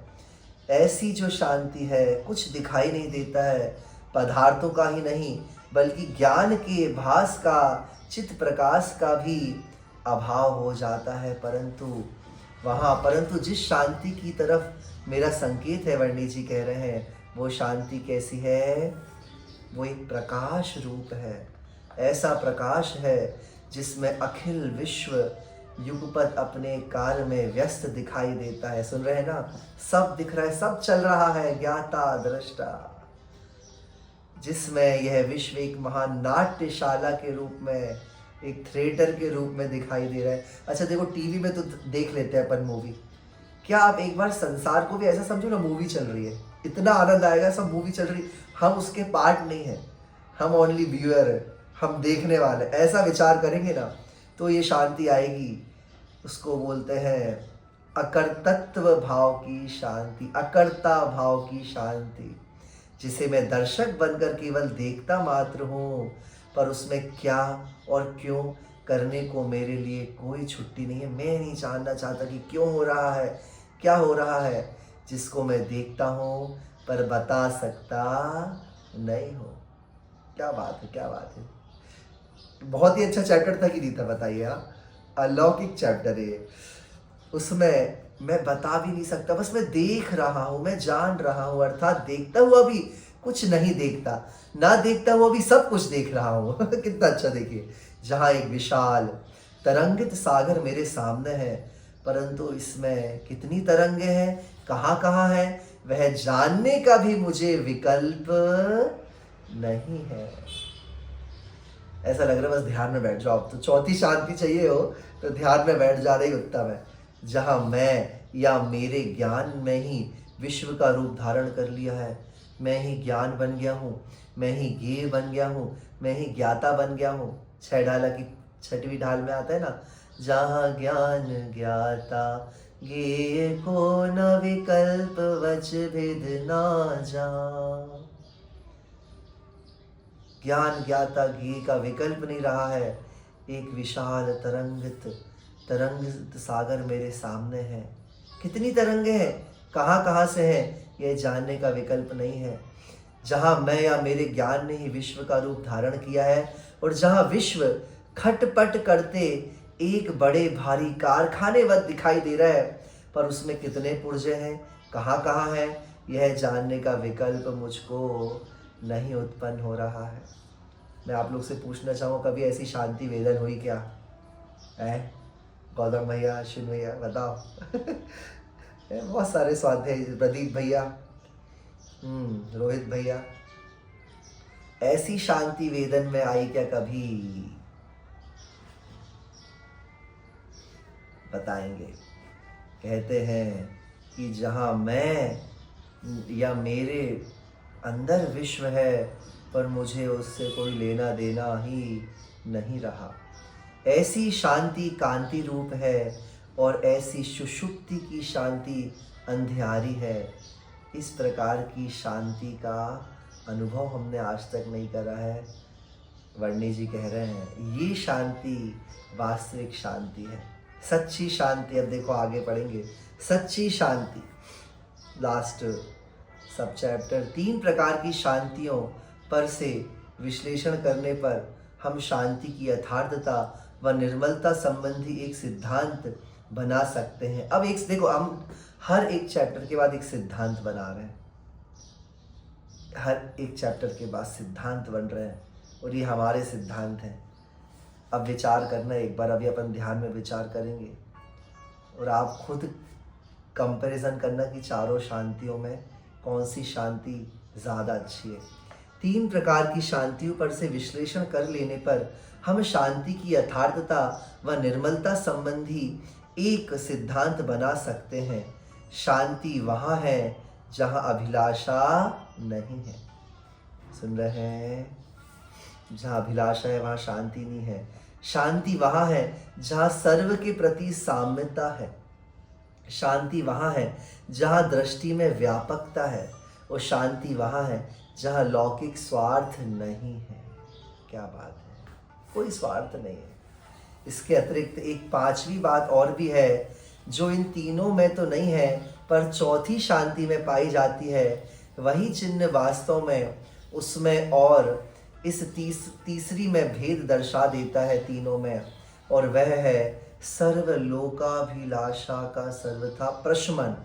ऐसी जो शांति है, कुछ दिखाई नहीं देता है, पदार्थों का ही नहीं बल्कि ज्ञान के भास का, चित्त प्रकाश का भी अभाव हो जाता है। परंतु जिस शांति की तरफ मेरा संकेत है, वर्णी जी कह रहे हैं, वो शांति कैसी है? वो एक प्रकाश रूप है। ऐसा प्रकाश है जिसमें अखिल विश्व युगपत अपने कार्य में व्यस्त दिखाई देता है। सुन रहे हैं ना, सब दिख रहा है, सब चल रहा है, ज्ञाता दृष्टा, जिसमें यह विश्व एक महान नाट्यशाला के रूप में, एक थिएटर के रूप में दिखाई दे रहा है। अच्छा देखो, टीवी में तो देख लेते हैं अपन मूवी, क्या आप एक बार संसार को भी ऐसा समझो ना, मूवी चल रही है, इतना आनंद आएगा, सब मूवी चल रही, हम उसके पार्ट नहीं है, हम ओनली व्यूअर है, हम देखने वाले, ऐसा विचार करेंगे ना तो ये शांति आएगी। उसको बोलते हैं अकर्तृत्व भाव की शांति, अकर्ता भाव की शांति, जिसे मैं दर्शक बनकर केवल देखता मात्र हूँ, पर उसमें क्या और क्यों करने को मेरे लिए कोई छुट्टी नहीं है। मैं नहीं जानना चाहता कि क्यों हो रहा है, क्या हो रहा है, जिसको मैं देखता हूँ पर बता सकता नहीं हूँ। क्या बात है, क्या बात है। बहुत ही अच्छा चैप्टर था कि नहीं था, बताइए आप। अलौकिक चैप्टर है ये। उसमें मैं बता भी नहीं सकता, बस मैं देख रहा हूँ, मैं जान रहा हूँ, अर्थात देखता हुआ भी कुछ नहीं देखता, ना देखता हुआ भी सब कुछ देख रहा हूँ। कितना अच्छा, देखिए, जहाँ एक विशाल तरंगित सागर मेरे सामने है, परंतु इसमें कितनी तरंगे हैं, कहाँ कहाँ है, वह जानने का भी मुझे विकल्प नहीं है। ऐसा लग रहा है बस ध्यान में बैठ जाओ। तो चौथी शांति चाहिए हो तो ध्यान में बैठ जाना ही उत्तम है, जहाँ मैं या मेरे ज्ञान में ही विश्व का रूप धारण कर लिया है। मैं ही ज्ञान बन गया हूँ, मैं ही ज्ञेय बन गया हूँ, मैं ही ज्ञाता बन गया हूँ। 6 ढाला की 6वीं ढाल में आता है ना, जहाँ ज्ञान ज्ञाता ज्ञेय को न विकल्प वच भेद ना जा। ज्ञान ज्ञाता ज्ञेय का विकल्प नहीं रहा है। एक विशाल तरंगित सागर मेरे सामने है। कितनी तरंगे हैं, कहाँ कहाँ से हैं, यह जानने का विकल्प नहीं है। जहाँ मैं या मेरे ज्ञान ने ही विश्व का रूप धारण किया है, और जहाँ विश्व खटपट करते एक बड़े भारी कारखाने वक्त दिखाई दे रहा है, पर उसमें कितने पुर्जे हैं, कहाँ कहाँ है, यह जानने का विकल्प मुझको नहीं उत्पन्न हो रहा है। मैं आप लोग से पूछना चाहूँ, कभी ऐसी शांति वेदन हुई क्या है? गौतम भैया, अश्विन भैया, बताओ। बहुत सारे स्वाध्याय, प्रदीप भैया, रोहित भैया, ऐसी शांति वेदन में आई क्या कभी? बताएंगे। कहते हैं कि जहाँ मैं या मेरे अंदर विश्व है, पर मुझे उससे कोई लेना देना ही नहीं रहा। ऐसी शांति कांति रूप है, और ऐसी सुषुप्ति की शांति अंधियारी है। इस प्रकार की शांति का अनुभव हमने आज तक नहीं करा है। वर्णी जी कह रहे हैं ये शांति वास्तविक शांति है, सच्ची शांति। अब देखो आगे पढ़ेंगे, सच्ची शांति, लास्ट सब चैप्टर। 3 प्रकार की शांतियों पर से विश्लेषण करने पर हम शांति की यथार्थता व निर्मलता संबंधी एक सिद्धांत बना सकते हैं। अब एक देखो, हम हर एक चैप्टर के बाद एक सिद्धांत बना रहे हैं, हर एक चैप्टर के बाद सिद्धांत बन रहे हैं, और ये हमारे सिद्धांत हैं। अब विचार करना एक बार, अभी अपन ध्यान में विचार करेंगे, और आप खुद कंपैरिजन करना कि चारों शांतियों में कौन सी शांति ज़्यादा अच्छी है। 3 प्रकार की शांतियों पर से विश्लेषण कर लेने पर हम शांति की यथार्थता व निर्मलता संबंधी एक सिद्धांत बना सकते हैं। शांति वहाँ है जहाँ अभिलाषा नहीं है। सुन रहे हैं? जहाँ अभिलाषा है वहाँ शांति नहीं है। शांति वहाँ है जहाँ सर्व के प्रति साम्यता है। शांति वहाँ है जहाँ दृष्टि में व्यापकता है, और शांति वहाँ है जहाँ लौकिक स्वार्थ नहीं है। क्या बात है, कोई स्वार्थ नहीं है। इसके अतिरिक्त एक पांचवी बात और भी है जो इन तीनों में तो नहीं है पर चौथी शांति में पाई जाती है। वही चिन्ह वास्तव में उसमें और इस तीसरी में भेद दर्शा देता है तीनों में, और वह है सर्वलोकाभिलाषा का सर्वथा प्रशमन।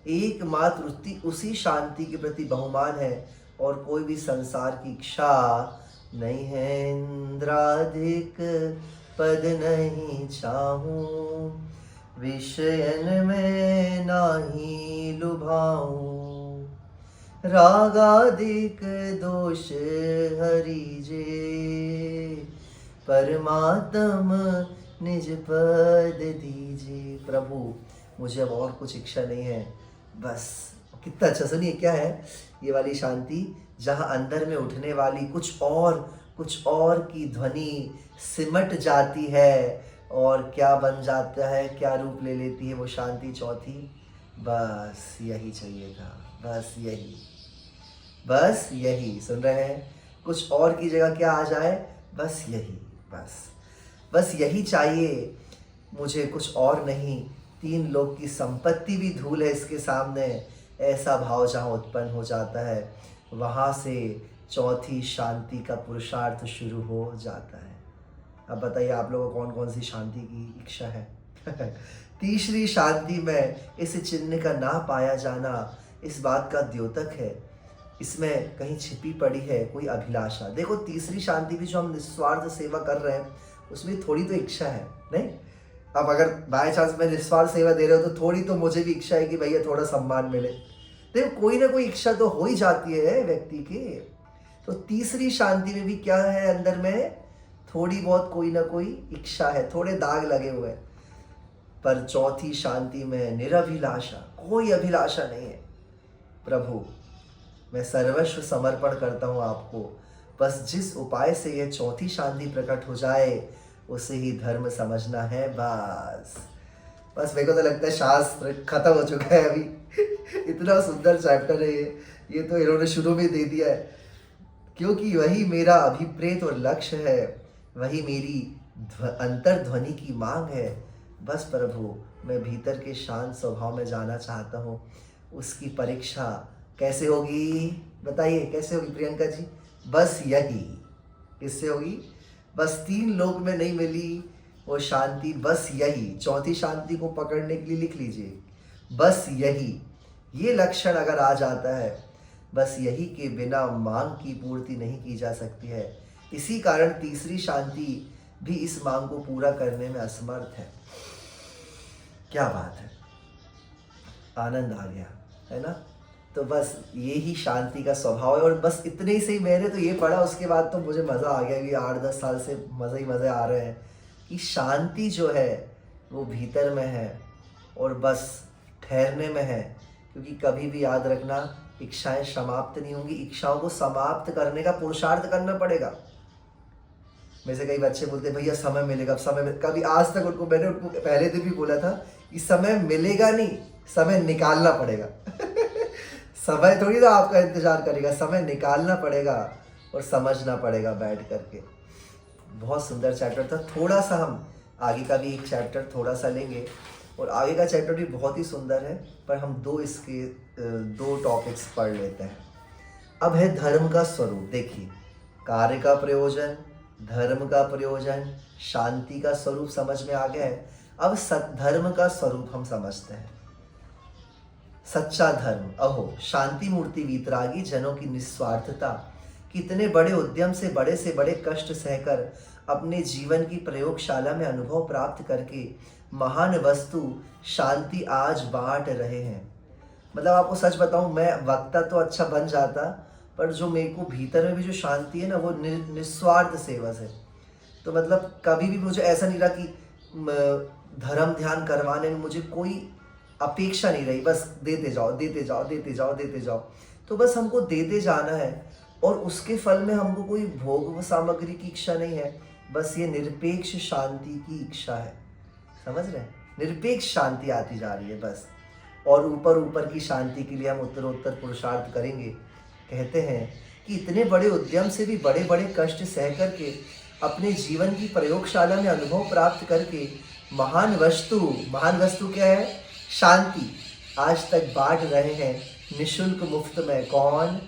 एकमात्र उसी शांति के प्रति बहुमान है और कोई भी संसार की इच्छा नहीं है। इंद्राधिक पद नहीं चाहूं, विषयन में नाही लुभाऊं, रागादिक दोष हरिजे, परमात्म निज पद दीजिए। प्रभु मुझे अब और कुछ इच्छा नहीं है, बस। कितना अच्छा, सुनिए क्या है ये वाली शांति, जहाँ अंदर में उठने वाली कुछ और की ध्वनि सिमट जाती है और क्या बन जाता है, क्या रूप ले लेती है वो शांति चौथी। बस यही चाहिए था, बस यही सुन रहे हैं। कुछ और की जगह क्या आ जाए, बस यही, बस यही चाहिए मुझे, कुछ और नहीं। तीन लोक की संपत्ति भी धूल है इसके सामने। ऐसा भाव जहाँ उत्पन्न हो जाता है वहाँ से चौथी शांति का पुरुषार्थ शुरू हो जाता है। अब बताइए आप लोगों को कौन कौन सी शांति की इच्छा है? तीसरी शांति में इस चिन्ह का ना पाया जाना इस बात का द्योतक है। इसमें कहीं छिपी पड़ी है कोई अभिलाषा। देखो तीसरी शांति भी जो हम निस्वार्थ सेवा कर रहे हैं उसमें थोड़ी तो इच्छा है, नहीं? अब अगर बाय चांस मैं निस्वार्थ सेवा दे रहा हूँ तो थोड़ी तो मुझे भी इच्छा है कि भैया थोड़ा सम्मान मिले। देखो कोई ना कोई इच्छा तो हो ही जाती है व्यक्ति के। तो तीसरी शांति में भी क्या है, अंदर में थोड़ी बहुत कोई ना कोई इच्छा है, थोड़े दाग लगे हुए हैं। पर चौथी शांति में निरभिलाषा, कोई अभिलाषा नहीं है। प्रभु मैं सर्वस्व समर्पण करता हूँ आपको, बस जिस उपाय से यह चौथी शांति प्रकट हो जाए उसे ही धर्म समझना है। बस मेरे को तो लगता है शास्त्र खत्म हो चुका है अभी। इतना सुंदर चैप्टर है ये तो इन्होंने शुरू में दे दिया है। क्योंकि वही मेरा अभिप्रेत और लक्ष्य है, वही मेरी अंतर्ध्वनि की मांग है। बस प्रभु मैं भीतर के शांत स्वभाव में जाना चाहता हूँ। उसकी परीक्षा कैसे होगी बताइए, कैसे होगी प्रियंका जी? बस यही, किससे होगी? बस तीन लोक में नहीं मिली वो शांति, बस यही। चौथी शांति को पकड़ने के लिए लिख लीजिए, बस यही। ये लक्षण अगर आ जाता है, बस यही के बिना मांग की पूर्ति नहीं की जा सकती है। इसी कारण तीसरी शांति भी इस मांग को पूरा करने में असमर्थ है। क्या बात है, आनंद आ गया है ना? तो बस ये ही शांति का स्वभाव है। और बस इतने ही से ही मैंने तो ये पढ़ा, उसके बाद तो मुझे मज़ा आ गया कि 8-10 साल से मज़े आ रहे हैं कि शांति जो है वो भीतर में है और बस ठहरने में है। क्योंकि कभी भी याद रखना, इच्छाएं समाप्त नहीं होंगी, इच्छाओं को समाप्त करने का पुरुषार्थ करना पड़ेगा। में से कई बच्चे बोलते हैं भैया समय मिलेगा, कभी आज तक मैंने उनको पहले दिन भी बोला था कि समय मिलेगा नहीं, समय निकालना पड़ेगा। समय थोड़ी ना आपका इंतजार करेगा, समय निकालना पड़ेगा और समझना पड़ेगा बैठ करके। बहुत सुंदर चैप्टर था। थोड़ा सा हम आगे का भी एक चैप्टर थोड़ा सा लेंगे और आगे का चैप्टर भी बहुत ही सुंदर है, पर हम दो टॉपिक्स पढ़ लेते हैं। अब है धर्म का स्वरूप। देखिए, कार्य का प्रयोजन, धर्म का प्रयोजन, शांति का स्वरूप समझ में आ गया है। अब धर्म का स्वरूप हम समझते हैं। सच्चा धर्म, अहो शांति मूर्ति वीतरागी जनों की निस्वार्थता, कितने बड़े उद्यम से बड़े कष्ट सहकर अपने जीवन की प्रयोगशाला में अनुभव प्राप्त करके महान वस्तु शांति आज बांट रहे हैं। मतलब आपको सच बताऊं, मैं वक्ता तो अच्छा बन जाता, पर जो मेरे को भीतर में भी जो शांति है ना, वो निस्वार्थ सेवा से। तो मतलब कभी भी मुझे ऐसा नहीं रहा कि धर्म ध्यान करवाने में मुझे कोई अपेक्षा नहीं रही, बस देते जाओ। तो बस हमको देते जाना है और उसके फल में हमको कोई भोग सामग्री की इच्छा नहीं है, बस ये निरपेक्ष शांति की इच्छा है। समझ रहे हैं? निरपेक्ष शांति आती जा रही है बस। और ऊपर की शांति के लिए हम उत्तरोत्तर पुरुषार्थ करेंगे। कहते हैं कि इतने बड़े उद्यम से भी बड़े बड़े कष्ट सह करके अपने जीवन की प्रयोगशाला में अनुभव प्राप्त करके महान वस्तु क्या है? शांति आज तक बांट रहे हैं निशुल्क मुफ्त में। कौन?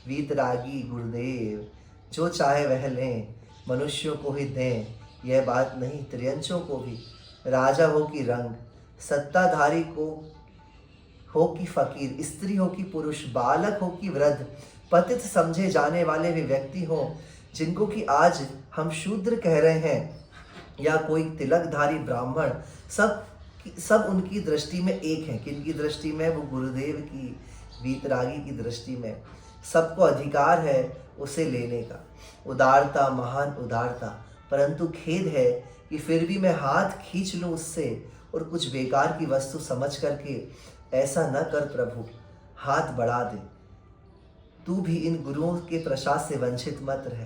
वीतरागी गुरुदेव। जो चाहे वह लें, मनुष्यों को ही दें, यह बात नहीं त्रियंचों को भी। राजा हो कि रंग, सत्ताधारी को हो कि फकीर, स्त्री हो कि पुरुष, बालक हो कि वृद्ध, पतित समझे जाने वाले भी व्यक्ति हो जिनको कि आज हम शूद्र कह रहे हैं, या कोई तिलकधारी ब्राह्मण, सब उनकी दृष्टि में एक है। किनकी दृष्टि में? वो गुरुदेव की, वीतरागी की दृष्टि में। सबको अधिकार है उसे लेने का। उदारता, महान उदारता। परंतु खेद है कि फिर भी मैं हाथ खींच लूँ उससे और कुछ बेकार की वस्तु समझ करके। ऐसा न कर प्रभु, हाथ बढ़ा दे। तू भी इन गुरुओं के प्रसाद से वंचित मत रह।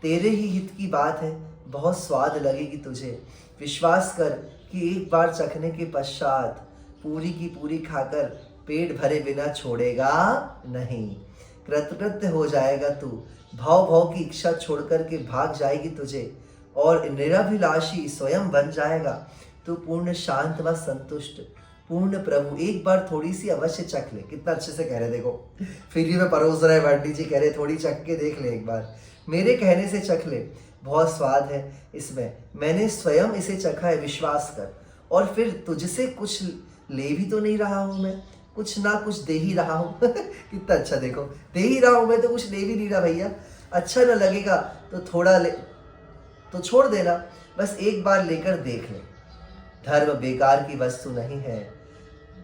तेरे ही हित की बात है, बहुत स्वाद लगेगी तुझे। विश्वास कर कि एक बार चखने के पश्चात पूरी की पूरी खाकर पेट भरे बिना छोड़ेगा नहीं। कृतकृत्य हो जाएगा तू। भाव की इच्छा छोड़कर के भाग जाएगी तुझे और निरभिलाषी स्वयं बन जाएगा। तू पूर्ण शांत व संतुष्ट, पूर्ण प्रभु। एक बार थोड़ी सी अवश्य चख ले। कितना अच्छे से कह रहे, देखो फिर भी मैं परोस रहा है। वर्डी जी कह रहे थोड़ी चख के देख ले एक बार, मेरे कहने से चख ले, बहुत स्वाद है इसमें। मैंने स्वयं इसे चखा है, विश्वास कर। और फिर तुझसे कुछ ले भी तो नहीं रहा हूं मैं, कुछ ना कुछ दे ही रहा हूं। कितना अच्छा, देखो दे ही रहा हूं मैं, तो कुछ ले भी नहीं रहा भैया। अच्छा न लगेगा तो थोड़ा ले तो छोड़ देना, बस एक बार लेकर देख ले। धर्म बेकार की वस्तु नहीं है,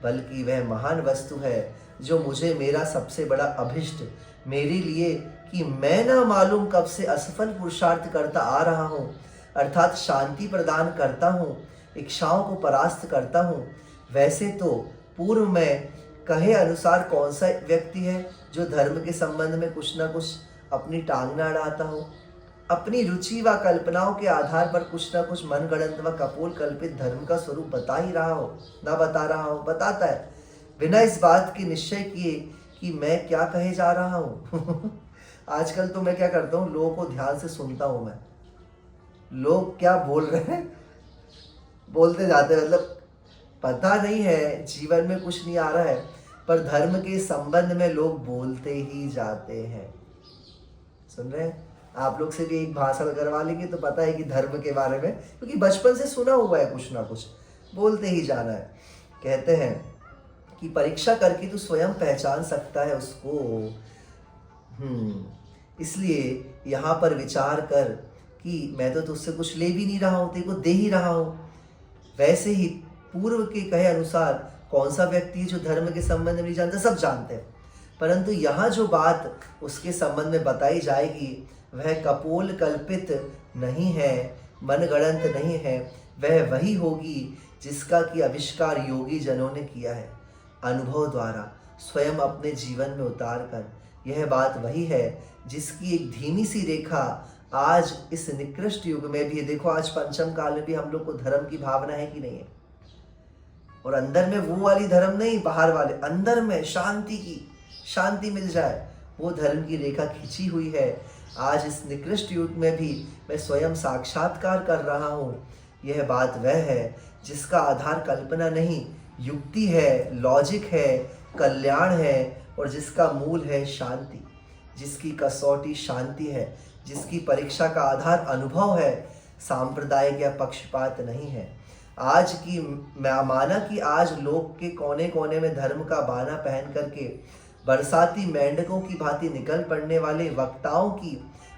बल्कि वह महान वस्तु है जो मुझे मेरा सबसे बड़ा अभिष्ट, मेरे लिए कि मैं ना मालूम कब से असफल पुरुषार्थ करता आ रहा हूँ, अर्थात शांति प्रदान करता हूँ, इच्छाओं को परास्त करता हूँ। वैसे तो पूर्व में कहे अनुसार कौन सा व्यक्ति है जो धर्म के संबंध में कुछ ना कुछ अपनी टांग ना अड़ाता हो, अपनी रुचि व कल्पनाओं के आधार पर कुछ ना कुछ मनगढ़ंत व कपोल कल्पित धर्म का स्वरूप बता ही रहा हो, ना बता रहा हो, बताता है बिना इस बात के निश्चय किए कि मैं क्या कहे जा रहा हूँ। आजकल तो मैं क्या करता हूँ, लोगों को ध्यान से सुनता हूँ मैं, लोग क्या बोल रहे हैं बोलते जाते हैं। मतलब पता नहीं है, जीवन में कुछ नहीं आ रहा है, पर धर्म के संबंध में लोग बोलते ही जाते हैं। सुन रहे हैं? आप लोग से भी एक भाषण करवा लेंगे तो पता है कि धर्म के बारे में, क्योंकि बचपन से सुना हुआ है, कुछ ना कुछ बोलते ही जाना है। कहते हैं कि परीक्षा करके तू स्वयं पहचान सकता है उसको। इसलिए यहाँ पर विचार कर कि मैं तो तुझसे कुछ ले भी नहीं रहा हूँ, तेरे को दे ही रहा हूँ। वैसे ही पूर्व के कहे अनुसार कौन सा व्यक्ति है जो धर्म के संबंध में नहीं जानता? सब जानते हैं, परंतु यहाँ जो बात उसके संबंध में बताई जाएगी वह कपोल कल्पित नहीं है, मनगढ़ंत नहीं है। वह वही होगी जिसका कि आविष्कार योगी जनों ने किया है अनुभव द्वारा, स्वयं अपने जीवन में उतार कर। यह बात वही है जिसकी एक धीमी सी रेखा आज इस निकृष्ट युग में भी है। देखो आज पंचम काल में भी हम लोग को धर्म की भावना है कि नहीं है? और अंदर में वो वाली धर्म नहीं, बाहर वाले, अंदर में शांति की, शांति मिल जाए, वो धर्म की रेखा खिंची हुई है। आज इस निकृष्ट युग में भी मैं स्वयं साक्षात्कार कर रहा हूँ। यह बात वह है जिसका आधार कल्पना नहीं, युक्ति है, लॉजिक है, कल्याण है, और जिसका मूल है शांति, जिसकी कसौटी शांति है, जिसकी परीक्षा का आधार अनुभव है, सांप्रदायिक या पक्षपात नहीं है। आज की माना कि आज लोग के कोने कोने में धर्म का बाना पहन करके बरसाती मेंढकों की भांति निकल पड़ने वाले वक्ताओं की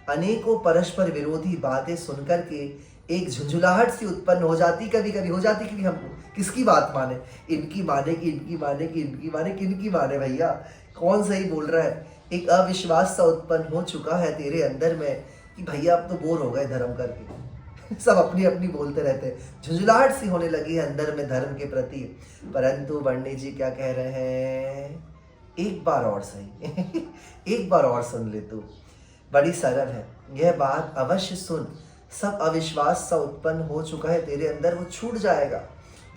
अनेकों परस्पर विरोधी बातें सुनकर के एक झुंझुलाहट सी उत्पन्न हो जाती, कभी कभी हो जाती कि हम किसकी बात माने, इनकी माने कि इनकी माने कि इनकी माने, किनकी माने भैया, कौन सही बोल रहा है। एक अविश्वास सा उत्पन्न हो चुका है तेरे अंदर में कि भैया अब तो बोर हो गए धर्म करके। सब अपनी अपनी बोलते रहते हैं, झुंझुलाहट सी होने लगी है अंदर में धर्म के प्रति। परंतु बंडी जी क्या कह रहे हैं, एक बार और सही एक बार और सुन ले तू, बड़ी सरल है यह बात, अवश्य सुन। सब अविश्वास सा उत्पन्न हो चुका है तेरे अंदर, वो छूट जाएगा,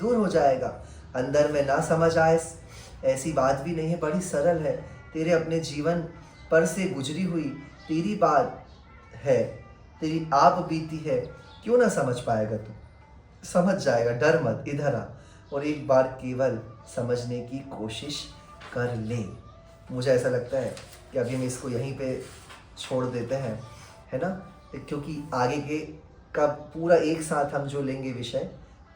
दूर हो जाएगा। अंदर में ना समझ आए ऐसी बात भी नहीं है, बड़ी सरल है। तेरे अपने जीवन पर से गुजरी हुई तेरी बात है, तेरी आप बीती है, क्यों ना समझ पाएगा तू? समझ जाएगा, डर मत, इधर आ और एक बार केवल समझने की कोशिश कर ले। मुझे ऐसा लगता है कि अभी हम इसको यहीं पे छोड़ देते हैं, है ना? क्योंकि आगे के का पूरा एक साथ हम जो लेंगे विषय,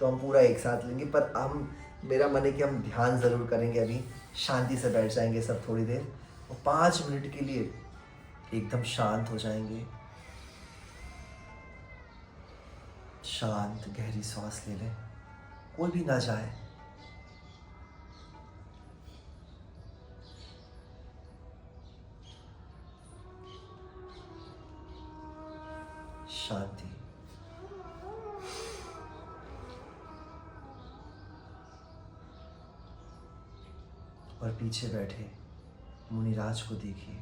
तो हम पूरा एक साथ लेंगे, पर हम मेरा मन है कि हम ध्यान ज़रूर करेंगे। अभी शांति से बैठ जाएंगे सब थोड़ी देर और 5 मिनट के लिए एकदम शांत हो जाएंगे। शांत गहरी सांस ले लें, कोई भी ना जाए। शांति। और पीछे बैठे मुनिराज को देखिए,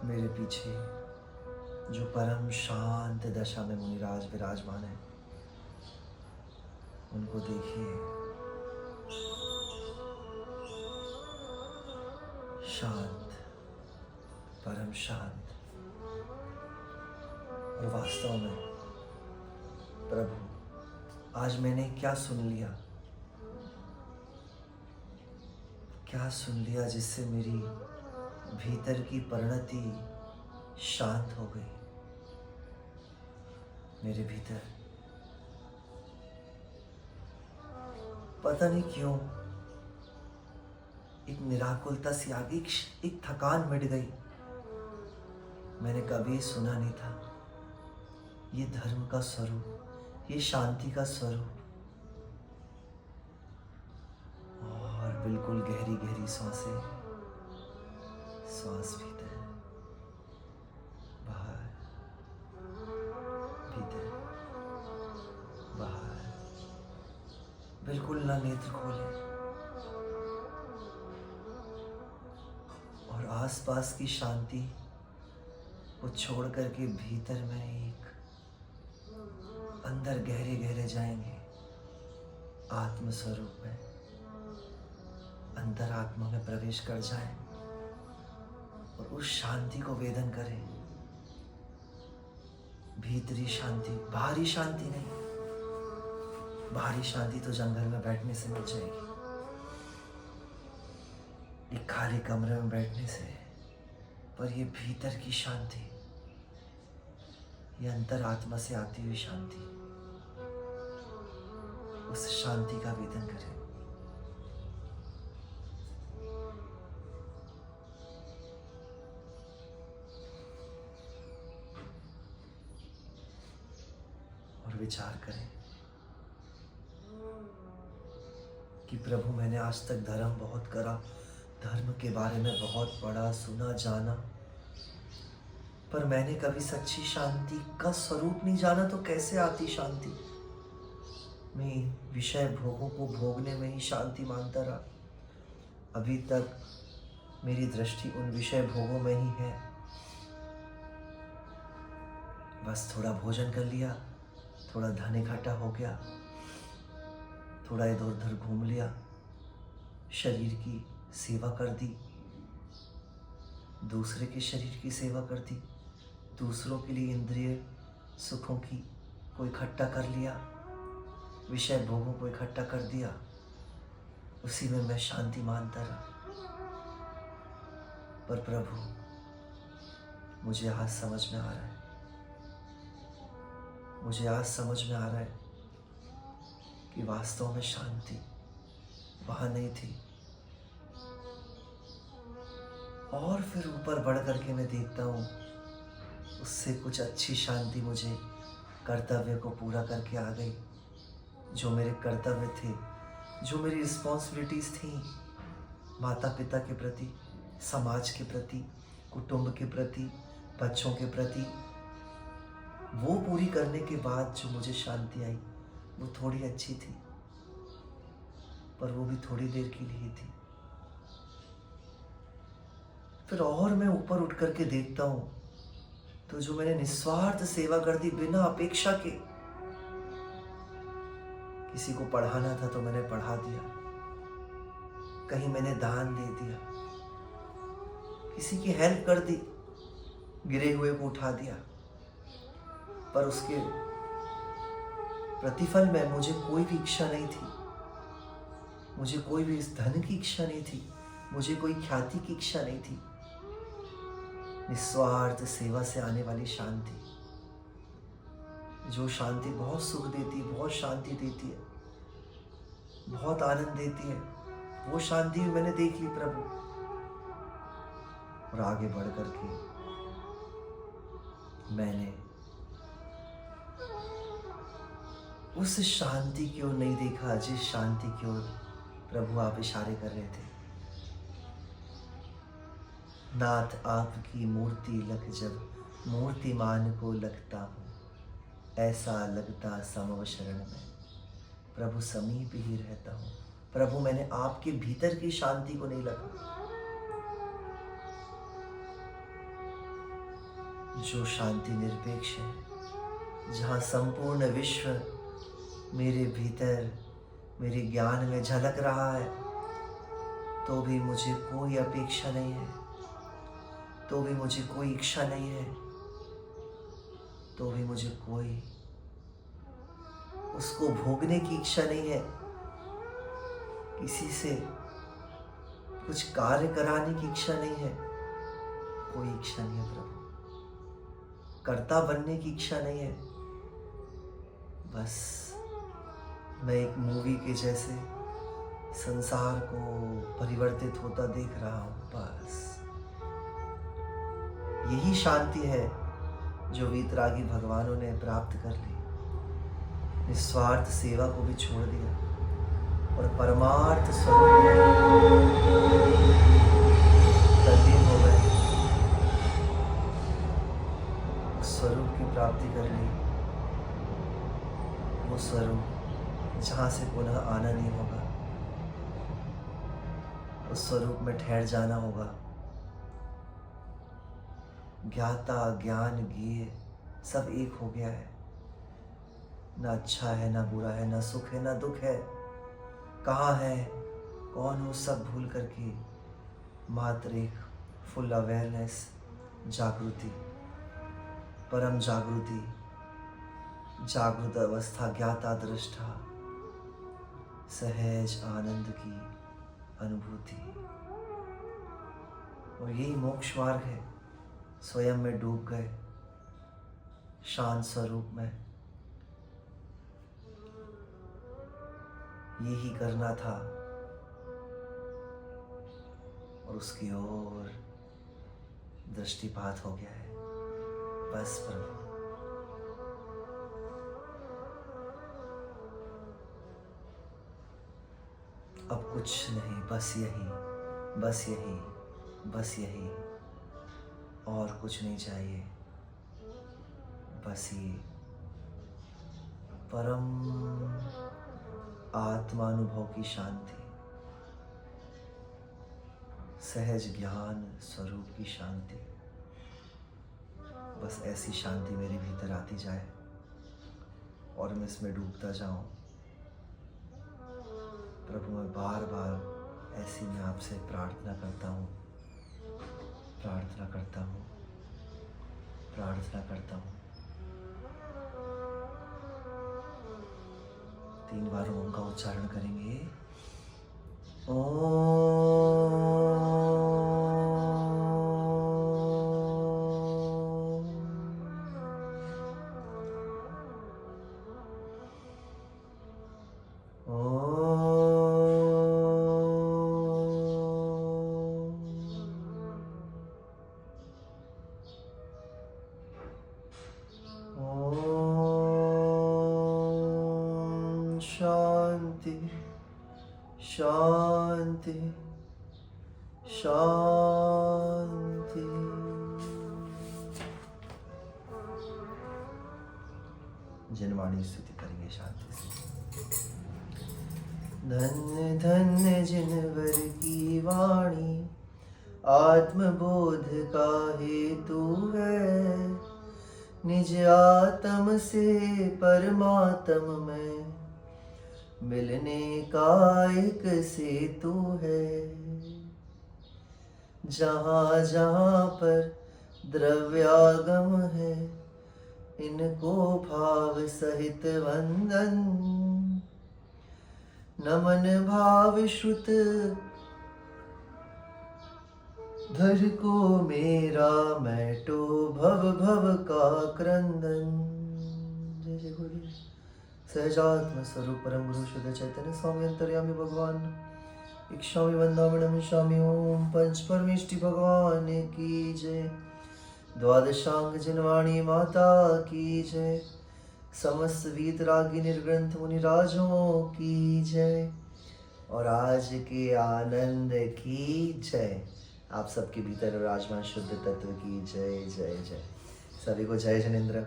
मेरे पीछे जो परम शांत दशा में मुनिराज विराजमान है, उनको देखिए। शांत, परम शांत। और वास्तव में प्रभु, आज मैंने क्या सुन लिया, क्या सुन लिया जिससे मेरी भीतर की परिणति शांत हो गई। मेरे भीतर पता नहीं क्यों एक निराकुलता सी आ गई, एक थकान मिट गई। मैंने कभी सुना नहीं था ये धर्म का स्वरूप, ये शांति का स्वरूप। और बिल्कुल गहरी गहरी सांसें, सांस भीतर बाहर, भीतर बाहर। बिल्कुल ना नेत्र खोलें और आसपास की शांति को छोड़ करके भीतर में एक अंदर गहरे गहरे जाएंगे, आत्म स्वरूप में, अंदर आत्मा में प्रवेश कर जाएं और उस शांति को वेदन करें। भीतरी शांति, बाहरी शांति नहीं। बाहरी शांति तो जंगल में बैठने से मिल जाएगी, एक खाली कमरे में बैठने से, पर ये भीतर की शांति, ये अंतर आत्मा से आती हुई शांति, उस शांति का वेदन करें। और विचार करें कि प्रभु, मैंने आज तक धर्म बहुत करा, धर्म के बारे में बहुत पढ़ा, सुना, जाना, पर मैंने कभी सच्ची शांति का स्वरूप नहीं जाना। तो कैसे आती शांति? मैं विषय भोगों को भोगने में ही शांति मानता रहा। अभी तक मेरी दृष्टि उन विषय भोगों में ही है। बस थोड़ा भोजन कर लिया, थोड़ा धन इकट्ठा हो गया, थोड़ा इधर उधर घूम लिया, शरीर की सेवा कर दी, दूसरे के शरीर की सेवा कर दी, दूसरों के लिए इंद्रिय सुखों की को इकट्ठा कर लिया, विषय भोगों को इकट्ठा कर दिया, उसी में मैं शांति मानता रहा। पर प्रभु, मुझे आज समझ में आ रहा है, मुझे आज समझ में आ रहा है कि वास्तव में शांति वहाँ नहीं थी। और फिर ऊपर बढ़ करके मैं देखता हूँ, उससे कुछ अच्छी शांति मुझे कर्तव्य को पूरा करके आ गई। जो मेरे कर्तव्य थे, जो मेरी रिस्पॉन्सिबिलिटीज़ थी, माता पिता के प्रति, समाज के प्रति, कुटुंब के प्रति, बच्चों के प्रति, वो पूरी करने के बाद जो मुझे शांति आई, वो थोड़ी अच्छी थी, पर वो भी थोड़ी देर के लिए थी। फिर और मैं ऊपर उठ करके देखता हूँ, तो जो मैंने निस्वार्थ सेवा कर दी बिना अपेक्षा के, किसी को पढ़ाना था तो मैंने पढ़ा दिया, कहीं मैंने दान दे दिया, किसी की हेल्प कर दी, गिरे हुए को उठा दिया, पर उसके प्रतिफल में मुझे कोई भी इच्छा नहीं थी, मुझे कोई भी इस धन की इच्छा नहीं थी, मुझे कोई ख्याति की इच्छा नहीं थी। निस्वार्थ सेवा से आने वाली शांति, जो शांति बहुत सुख देती है, बहुत शांति देती है, बहुत आनंद देती है, वो शांति भी मैंने देख ली प्रभु। और आगे बढ़ करके मैंने उस शांति की ओर नहीं देखा जिस शांति की ओर प्रभु आप इशारे कर रहे थे। नाथ आपकी मूर्ति लग जब मूर्तिमान को लगता हूँ, ऐसा लगता समव शरण में प्रभु समीप ही रहता हूँ। प्रभु मैंने आपके भीतर की शांति को नहीं लगा, जो शांति निरपेक्ष है, जहाँ संपूर्ण विश्व मेरे भीतर मेरे ज्ञान में झलक रहा है, तो भी मुझे कोई अपेक्षा नहीं है, तो भी मुझे कोई इच्छा नहीं है, तो भी मुझे कोई उसको भोगने की इच्छा नहीं है, किसी से कुछ कार्य कराने की इच्छा नहीं है, कोई इच्छा नहीं है प्रभु, कर्ता बनने की इच्छा नहीं है। बस मैं एक मूवी के जैसे संसार को परिवर्तित होता देख रहा हूँ। बस यही शांति है जो वीतरागी भगवानों ने प्राप्त कर ली, निस्वार्थ सेवा को भी छोड़ दिया और परमार्थ स्वरूप तल्लीन हो गए, उस स्वरूप की प्राप्ति कर ली, वो स्वरूप जहाँ से पुनः आना नहीं होगा, उस स्वरूप में ठहर जाना होगा। ज्ञाता ज्ञान ज्ञेय सब एक हो गया है, ना अच्छा है ना बुरा है, ना सुख है ना दुख है, कहाँ है कौन हो सब भूल करके मात्र एक फुल अवेयरनेस, जागृति, परम जागृति, जागृत अवस्था, ज्ञाता दृष्टा, सहज आनंद की अनुभूति। और यही मोक्ष मार्ग है। स्वयं में डूब गए, शांत स्वरूप में, यही करना था और उसकी ओर दृष्टिपात हो गया है। बस प्रभु अब कुछ नहीं, बस यही, बस यही, बस यही, और कुछ नहीं चाहिए। बस ये परम आत्मानुभव की शांति, सहज ज्ञान स्वरूप की शांति, बस ऐसी शांति मेरे भीतर आती जाए और मैं इसमें डूबता जाऊं। प्रभु मैं बार बार ऐसी मैं आपसे प्रार्थना करता हूँ, प्रार्थना करता हूँ, प्रार्थना करता हूँ। 3 बार ओम का उच्चारण करेंगे। शांति शांति शांति। जनवाणी स्तुति करेंगे शांति से। धन्य धन्य जिनवर की वाणी, आत्मबोध का हेतु है, निज आत्म से परमात्म में मिलने का एक सेतु है। जहाँ जहाँ पर द्रव्यागम है, इनको भाव सहित वंदन। नमन भाव श्रुत धर को मेरा, मैटो भव भव का क्रंदन। जय जय गुरुदेव। सहजात्म स्वरूप परम गुरु शुद्ध चैतन्य स्वामी अंतर्यामी भगवान इच्छामि वंदावनम इच्छामि। ओम पंच परमेष्टि भगवान की जय। द्वादशांग जनवाणी माता की जय। समस्त वीतरागी निर्ग्रंथ मुनिराजों की जय। और आज के आनंद की जय। आप सबके भीतर विराजमान शुद्ध तत्व की जय जय जय। सभी को जय जनेन्द्र।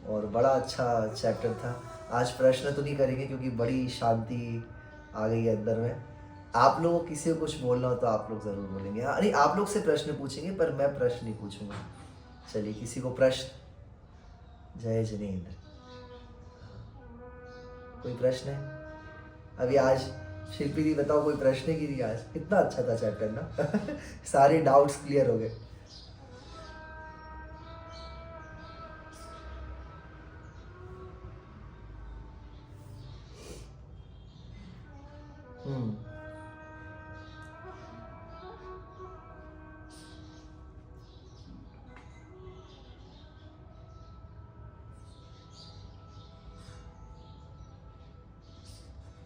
और बड़ा अच्छा चैप्टर था। आज प्रश्न तो नहीं करेंगे क्योंकि बड़ी शांति आ गई है अंदर में। आप लोग किसी को कुछ बोलना हो तो आप लोग ज़रूर बोलेंगे। हाँ, नहीं, आप लोग से प्रश्न पूछेंगे पर मैं प्रश्न नहीं पूछूंगा। चलिए, किसी को प्रश्न? जय जिनेन्द्र। कोई प्रश्न है? अभी आज शिल्पी दी बताओ, कोई प्रश्न की नहीं? आज इतना अच्छा था चैप्टर ना। सारे डाउट्स क्लियर हो गए।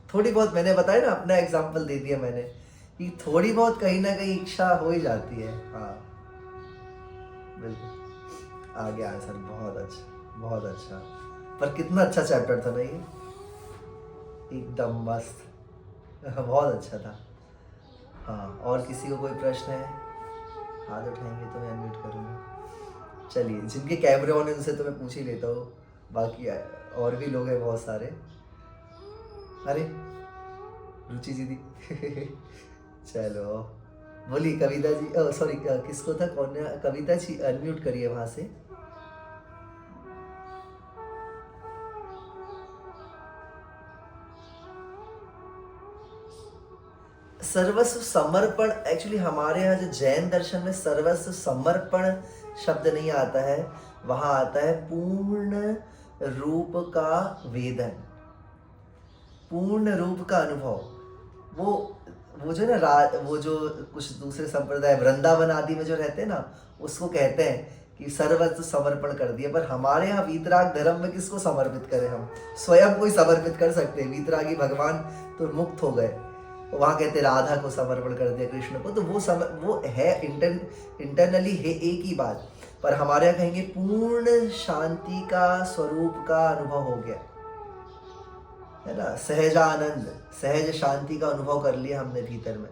थोड़ी बहुत मैंने बताया ना, अपना एग्जाम्पल दे दिया मैंने कि थोड़ी बहुत कहीं ना कहीं इच्छा हो ही जाती है। हाँ बिल्कुल, आ गया आंसर। बहुत अच्छा, बहुत अच्छा। पर कितना अच्छा चैप्टर था ना ये, एकदम मस्त। बहुत अच्छा था। हाँ, और किसी को कोई प्रश्न है? हाथ उठाएंगे तो मैं अनम्यूट करूँगा। चलिए, जिनके कैमरे ऑन है उनसे तो मैं पूछ ही लेता हूँ, बाकी और भी लोग हैं बहुत सारे। अरे रुचि दीदी। चलो बोलिए। कविता जी, सॉरी, किसको था, कौन है? कविता जी अनम्यूट करिए वहां से। सर्वस्व समर्पण, एक्चुअली हमारे यहाँ जो जैन दर्शन में सर्वस्व समर्पण शब्द नहीं आता है, वहां आता है पूर्ण रूप का वेदन, पूर्ण रूप का अनुभव। वो जो ना वो जो कुछ दूसरे संप्रदाय वृंदावन आदि में जो रहते हैं ना, उसको कहते हैं कि सर्वस्व समर्पण कर दिया। पर हमारे यहाँ वीतराग धर्म में किसको समर्पित करें? हम स्वयं को ही समर्पित कर सकते हैं। वीतरागी भगवान तो मुक्त हो गए, वहाँ कहते राधा को समर्पण कर दिया, कृष्ण को। तो वो है इंटरनली है एक ही बात। पर हमारे यहाँ कहेंगे पूर्ण शांति का स्वरूप का अनुभव हो गया है ना, सहजानंद, सहज शांति का अनुभव कर लिया हमने भीतर में।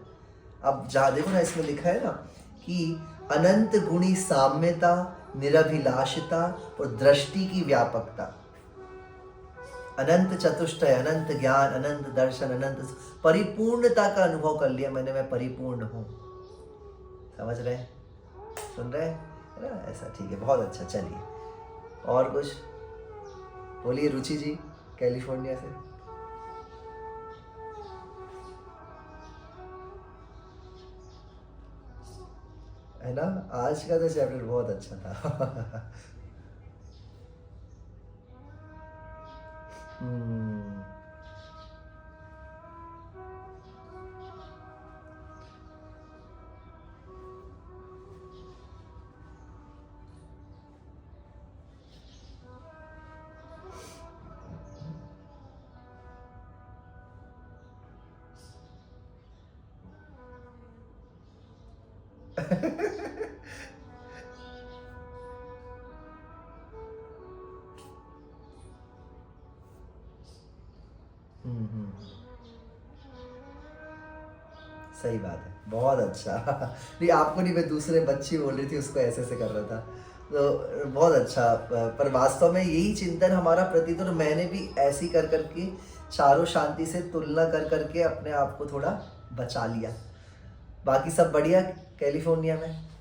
अब जहाँ देखो ना, इसमें लिखा है ना कि अनंत गुणी साम्यता, निरभिलाषिता और दृष्टि की व्यापकता, अनंत चतुष्टय, अनंत ज्ञान, अनंत दर्शन, अनंत परिपूर्णता का अनुभव कर लिया मैंने। मैं परिपूर्ण हूँ। समझ रहे हैं? सुन रहे हैं? है ना? ऐसा ठीक है, बहुत अच्छा। चलिए, और कुछ बोलिए। रुचि जी कैलिफोर्निया से। है ना, आज का तो चैप्टर बहुत अच्छा था। हम्म। सही बात है, बहुत अच्छा। नहीं, आपको नहीं, मैं दूसरे बच्ची बोल रही थी, उसको ऐसे ऐसे कर रहा था। तो बहुत अच्छा। पर वास्तव में यही चिंतन हमारा प्रतीत, और मैंने भी ऐसी कर करके चारों शांति से तुलना कर करके अपने आप को थोड़ा बचा लिया। बाकी सब बढ़िया कैलिफोर्निया में।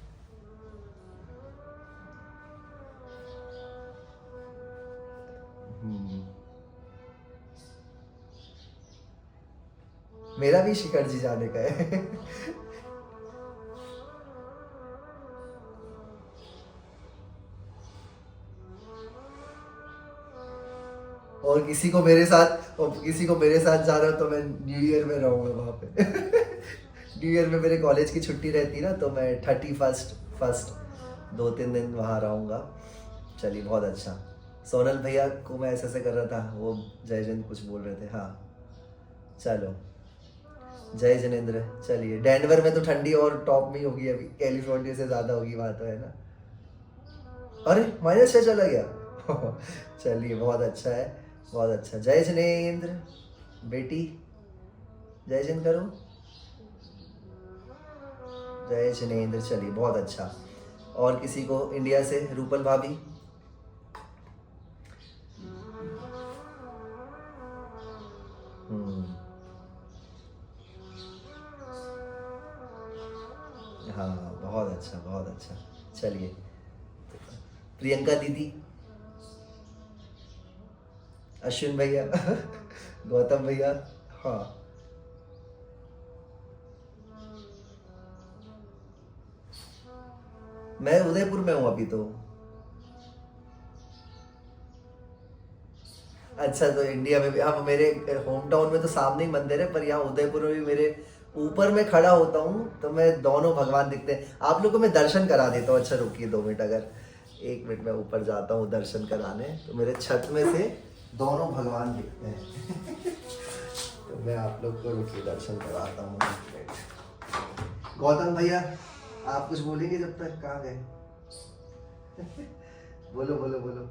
मेरा भी शिखर जी जाने का है। और किसी को मेरे साथ जा रहा हो तो मैं न्यू ईयर में रहूँगा वहाँ पे। न्यू ईयर में मेरे कॉलेज की छुट्टी रहती ना, तो मैं 31 फर्स्ट 2-3 दिन वहाँ रहूँगा। चलिए बहुत अच्छा। सोनल भैया को मैं ऐसे कर रहा था, वो जय जन कुछ बोल रहे थे। हाँ चलो, जय जनेन्द्र। चलिए, डेनवर में तो ठंडी और टॉप में ही होगी अभी, कैलिफोर्निया से ज़्यादा होगी वहाँ तो, है ना। अरे -6 चला गया। चलिए बहुत अच्छा है, बहुत अच्छा। जय जनेन्द्र बेटी, जय जन करो, जय जनेन्द्र। चलिए बहुत अच्छा। और किसी को इंडिया से, रूपल भाभी। हम्म, हाँ बहुत अच्छा, बहुत अच्छा। चलिए, प्रियंका दीदी, अश्विन भैया, गौतम भैया। हाँ, मैं उदयपुर में हूँ अभी तो। अच्छा, तो इंडिया में भी, हाँ मेरे होम टाउन में तो सामने ही मंदिर है, पर यहाँ उदयपुर में भी मेरे ऊपर में खड़ा होता हूँ तो मैं दोनों भगवान दिखते हैं। आप लोग को मैं दर्शन करा देता हूँ। अच्छा रुकिए 2 मिनट, अगर 1 मिनट मैं ऊपर जाता हूँ दर्शन कराने, तो मेरे छत में से दोनों भगवान दिखते हैं। तो मैं आप लोग को रुकिए दर्शन कराता हूँ 1 मिनट। गौतम भैया, आप कुछ बोलेंगे जब तक, कहाँ गए? बोलो बोलो बोलो,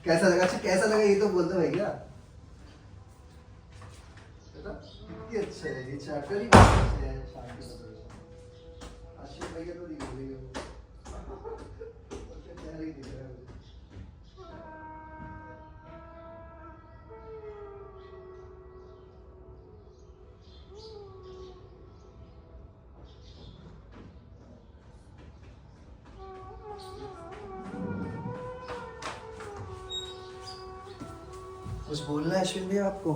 कैसा लगा? अच्छा कैसा लगा ये तो बोल दो भैया। है ना? कितनी अच्छा है ये चैप्टर ही, बहुत अच्छे है। शांति का दर्शन, अश्विन भैया तो दिख रही हो, उसके चेहरे ही दिख रहा है मुझे। कुछ बोलना है अश्विन भैया आपको?